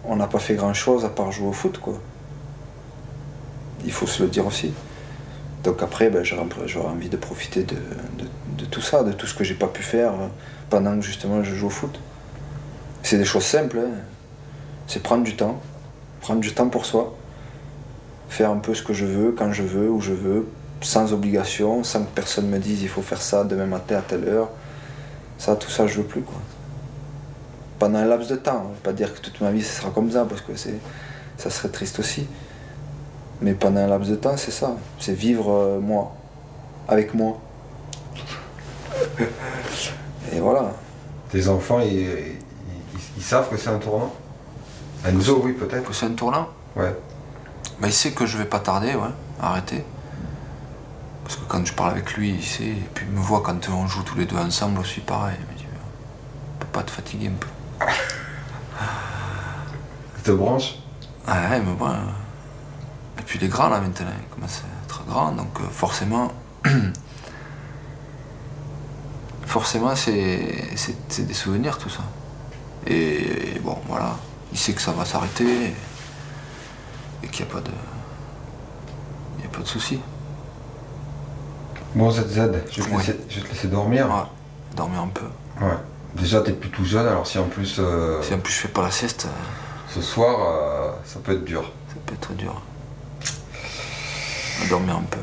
H: on n'a pas fait grand-chose à part jouer au foot, quoi. Il faut se le dire aussi. Donc après, j'aurais envie de profiter de tout ça, de tout ce que j'ai pas pu faire pendant que justement je joue au foot. C'est des choses simples, hein. C'est prendre du temps pour soi, faire un peu ce que je veux, quand je veux, où je veux, sans obligation, sans que personne me dise il faut faire ça demain matin à telle heure. Tout ça je veux plus, quoi. Pendant un laps de temps, je vais pas dire que toute ma vie ce sera comme ça, parce que ça serait triste aussi. Mais pendant un laps de temps, c'est ça. C'est vivre moi, avec moi. Et voilà.
I: Tes enfants, ils savent que c'est un tournant? Enzo, oui, peut-être.
Q: Que c'est un tournant?
I: Ouais.
Q: Il sait que je vais pas tarder, à arrêter. Parce que quand je parle avec lui, il sait. Et puis il me voit quand on joue tous les deux ensemble aussi, pareil. Il me dit, on peut pas te fatiguer un peu.
I: Il te branche?
Q: Ouais, mais bon. Et puis il est grand là maintenant, il commence à être grand, donc forcément c'est des souvenirs tout ça. Et bon voilà, il sait que ça va s'arrêter et qu'il n'y a pas de souci.
I: Bon ZZ, je vais te laisser dormir.
Q: Ouais, dormir un peu.
I: Ouais. Déjà t'es plus tout jeune, alors si en plus
Q: je fais pas la sieste.
I: Ce soir, ça peut être dur.
Q: Ça peut être dur. On va dormir un peu.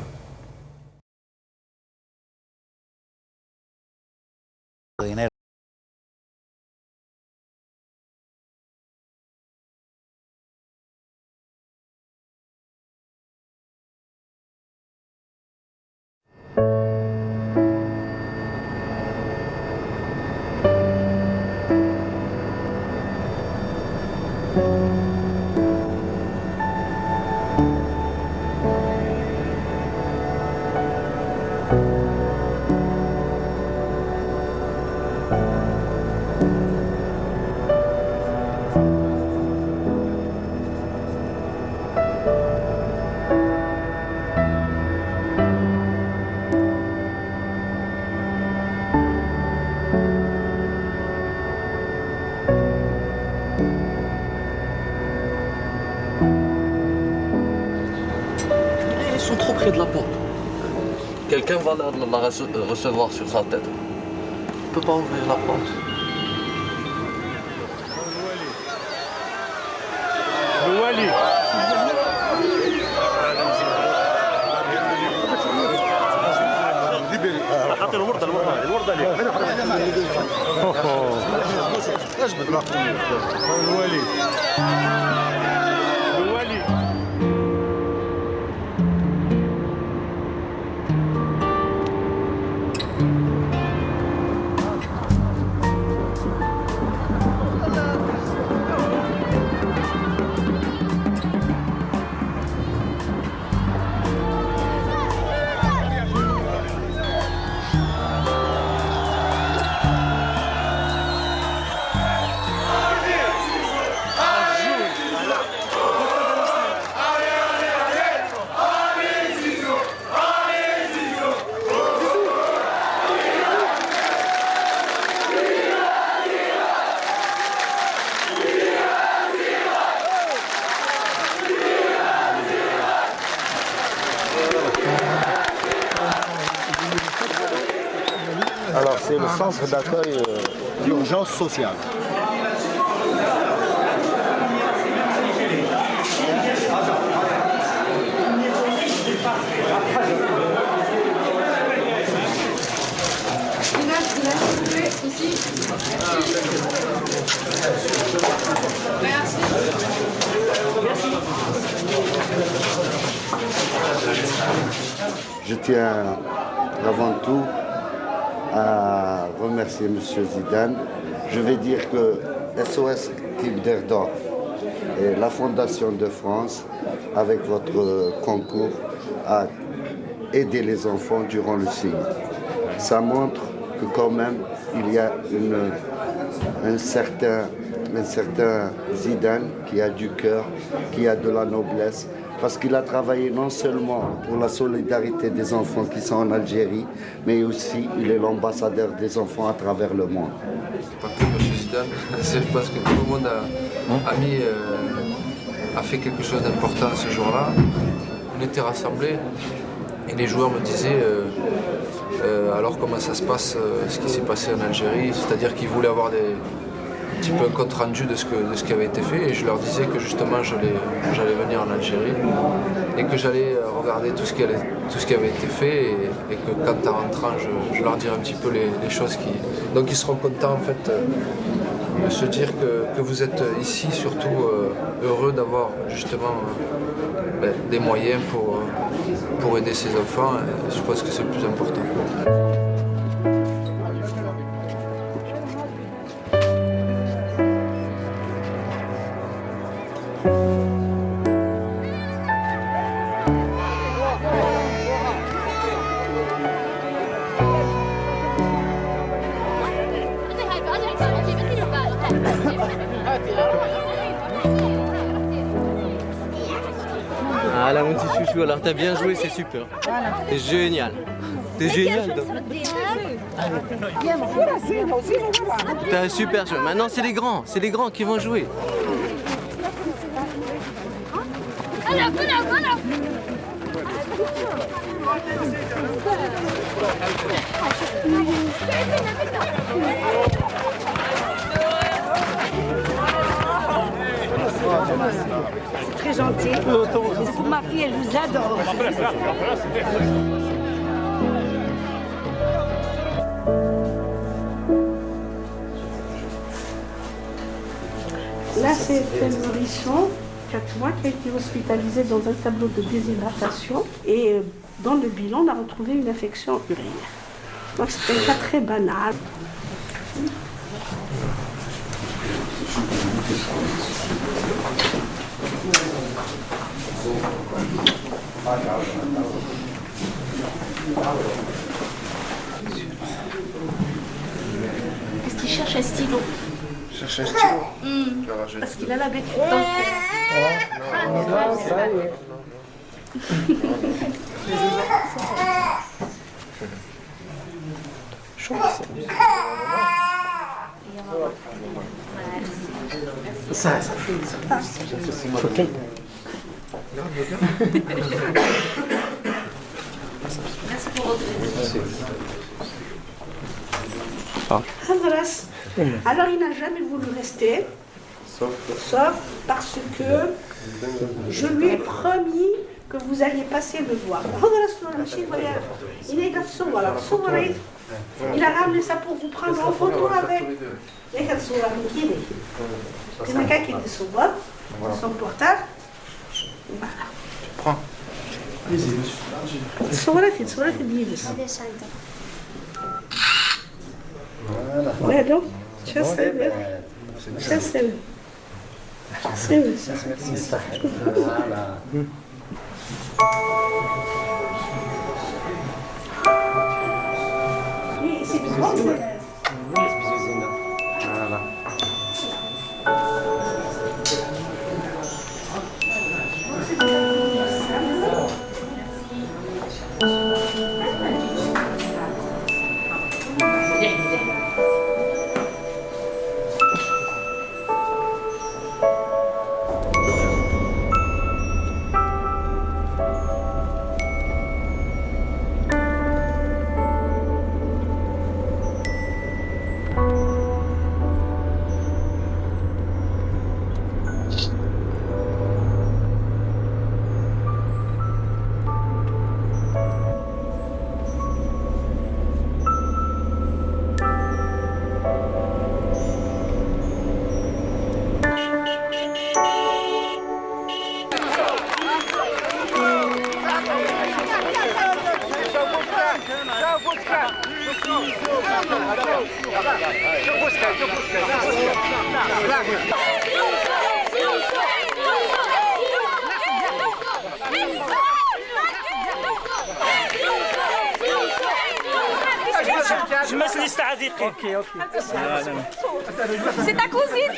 C: De la porte. Quelqu'un va la recevoir sur sa tête. Il ne peut pas ouvrir la porte.
J: Wally.
X: Alors c'est le centre d'accueil d'urgence sociale. Je tiens avant tout à remercier M. Zidane. Je vais dire que SOS Kinderdorf et la Fondation de France, avec votre concours, a aidé les enfants durant le signe. ça montre que quand même il y a un certain Zidane qui a du cœur, qui a de la noblesse, parce qu'il a travaillé non seulement pour la solidarité des enfants qui sont en Algérie, mais aussi il est l'ambassadeur des enfants à travers le monde.
Q: Pas que M. Zidane, c'est parce que tout le monde a fait quelque chose d'important ce jour-là. On était rassemblés et les joueurs me disaient alors comment ça se passe, ce qui s'est passé en Algérie, c'est-à-dire qu'ils voulaient avoir un petit peu un compte rendu de ce qui avait été fait, et je leur disais que justement j'allais venir en Algérie et que j'allais regarder tout ce qui avait été fait, et que quand en rentrant je leur dirais un petit peu les choses qui... Donc ils seront contents en fait de se dire que vous êtes ici surtout heureux d'avoir justement des moyens pour aider ces enfants, et je pense que c'est le plus important.
B: Ah là mon petit chouchou, alors t'as bien joué, c'est super. T'es génial. T'es génial. T'as super joué. Maintenant c'est les grands qui vont jouer.
J: C'est très gentil. Ma fille, elle vous adore. Là, c'est un nourrisson, 4 mois, qui a été hospitalisé dans un tableau de déshydratation. Et dans le bilan, on a retrouvé une infection urinaire. Donc, c'est un cas très banal. Est-ce qu'il cherche un stylo?
Q: Cherche un stylo.
J: Parce qu'il a l'habitude dans le Merci pour votre aide. Alors il n'a jamais voulu rester, sauf parce que je lui ai promis que vous alliez passer le voir. Il a ramené ça pour vous prendre en photo avec. Son portable. Voilà.
Q: Prends.
J: Ouais, donc, je sais bien. Je sais bien.
L: C'est ta cousine.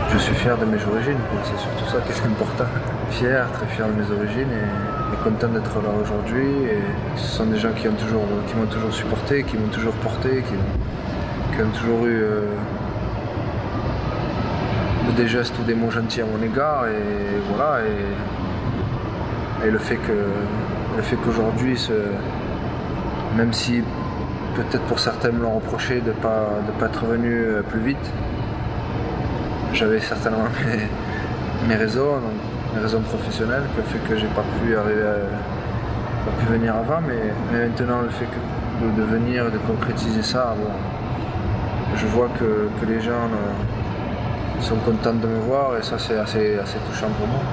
Q: Je suis fier de mes origines, c'est surtout ça qui est important. Fier, très fier de mes origines et content d'être là aujourd'hui. Et ce sont des gens qui m'ont toujours supporté, qui m'ont toujours porté, qui ont toujours eu des gestes ou des mots gentils à mon égard. Et voilà. Et le fait qu'aujourd'hui, même si peut-être pour certains me l'ont reproché de ne pas être venu plus vite, j'avais certainement mes raisons professionnelles qui ont fait que j'ai pas pu venir avant, mais maintenant le fait de venir, de concrétiser ça, bon, je vois que les gens sont contents de me voir et ça c'est assez touchant pour moi.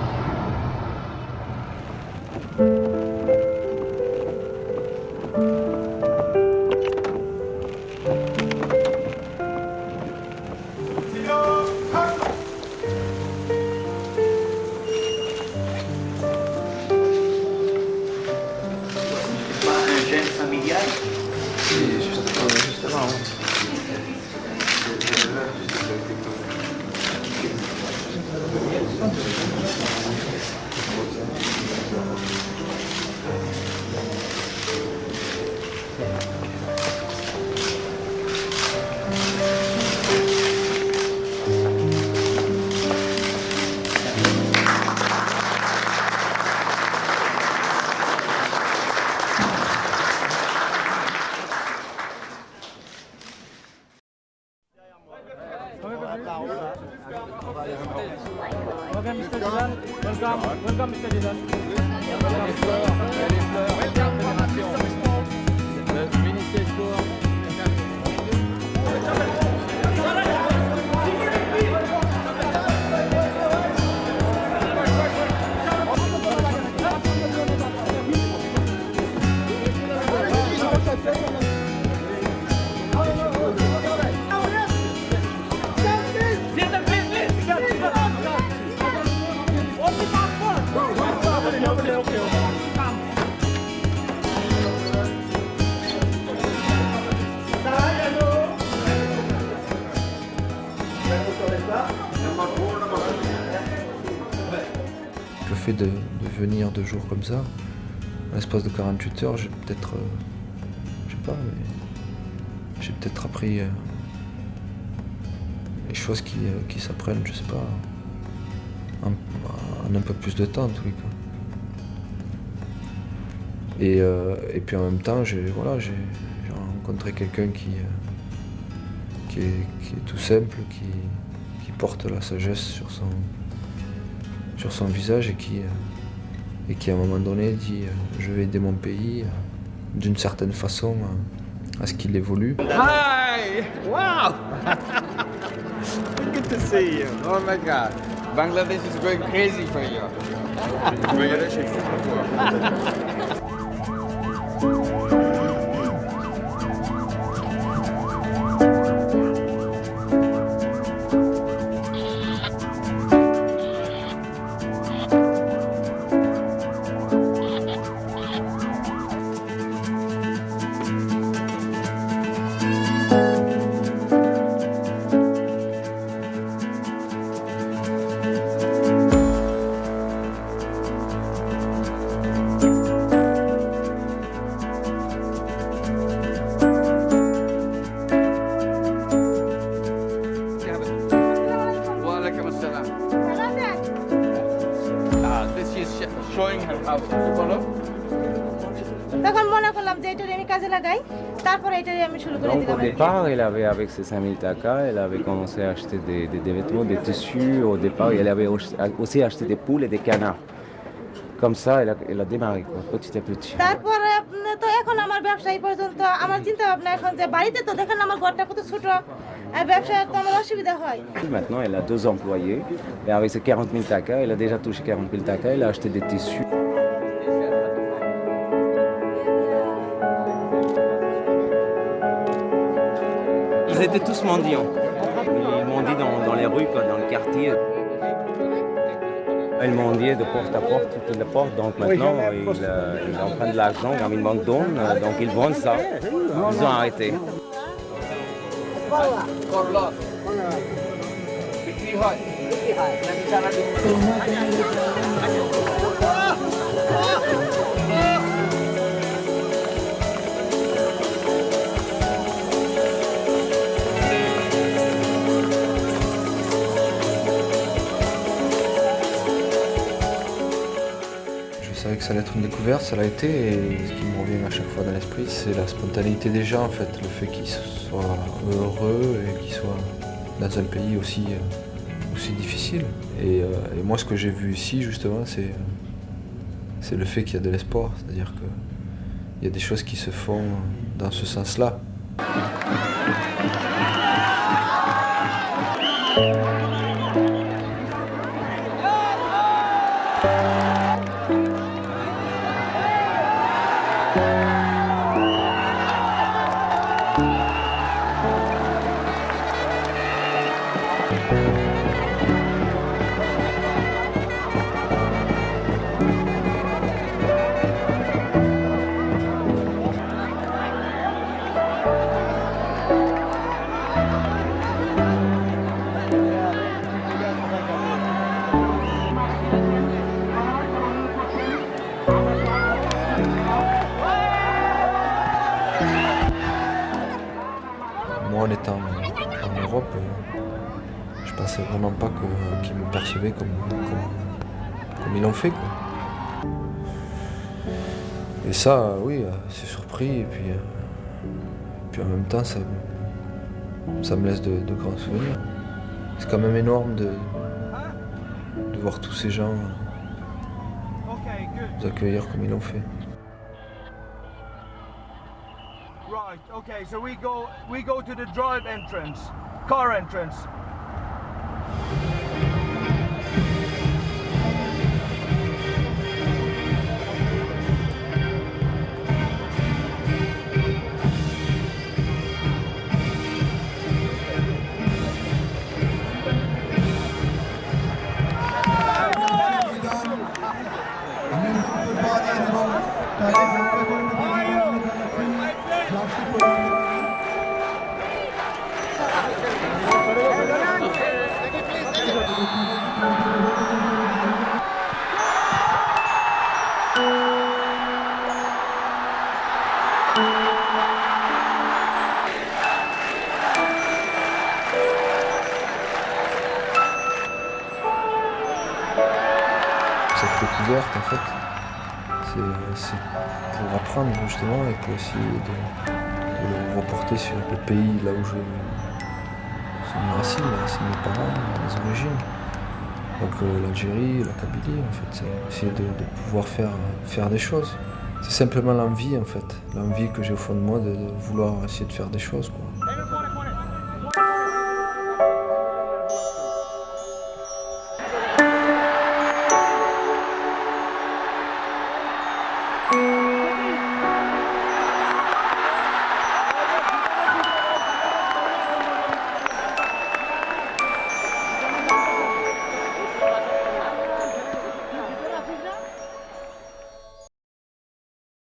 Q: Le fait de venir 2 jours comme ça, à l'espace de 48 heures, j'ai peut-être, j'ai peut-être appris les choses qui s'apprennent, je sais pas, en un peu plus de temps en tous les cas. Et puis en même temps, j'ai rencontré quelqu'un qui est tout simple, qui porte la sagesse sur son visage et qui à un moment donné dit je vais aider mon pays d'une certaine façon à ce qu'il évolue.
N: Hi! Wow!
B: to see you. Oh my God. Bangladesh is going crazy for you.
T: Bangladesh est fou pour toi.
B: Showing her how to follow.
N: Donc au départ, elle avait avec ses 5000 taka, elle avait commencé à acheter des vêtements, des tissus. Au départ, elle avait aussi acheté des poules et des canards. Comme ça, elle a démarré quoi, petit à petit. Maintenant, elle a 2 employés. Et avec ses 40 000 taka, elle a déjà touché 40 000 taka, elle a acheté des tissus. Ils étaient tous mendiants. Ils mendient dans les rues, quoi, dans le quartier. Elle mendiait de porte à porte, toutes les portes. Donc maintenant, ils en prennent de l'argent, quand ils manquent donne, donc ils vendent ça. Ils ont arrêté.
Q: Je savais que ça allait être une découverte, ça l'a été, et ce qui me revient à chaque fois dans l'esprit, c'est la spontanéité des gens en fait, le fait qu'ils soient heureux et qu'ils soient dans un pays aussi difficile. Et moi ce que j'ai vu ici justement, c'est le fait qu'il y a de l'espoir, c'est-à-dire qu'il y a des choses qui se font dans ce sens-là. Moi, en étant en Europe, je pensais vraiment pas qu'ils me percevaient comme ils l'ont fait, quoi. Et ça, oui, c'est surpris. Et puis en même temps, ça me laisse de grands souvenirs. C'est quand même énorme de voir tous ces gens nous accueillir comme ils l'ont fait.
U: Right, okay, so we go to the drive entrance, car entrance.
Q: Cette découverte, en fait, c'est pour apprendre justement et pour essayer de le reporter sur le pays là où sont mes racines, les racines de mes parents, mes origines. Donc l'Algérie, la Kabylie, en fait, c'est essayer de pouvoir faire des choses. C'est simplement l'envie, en fait, l'envie que j'ai au fond de moi de vouloir essayer de faire des choses, quoi.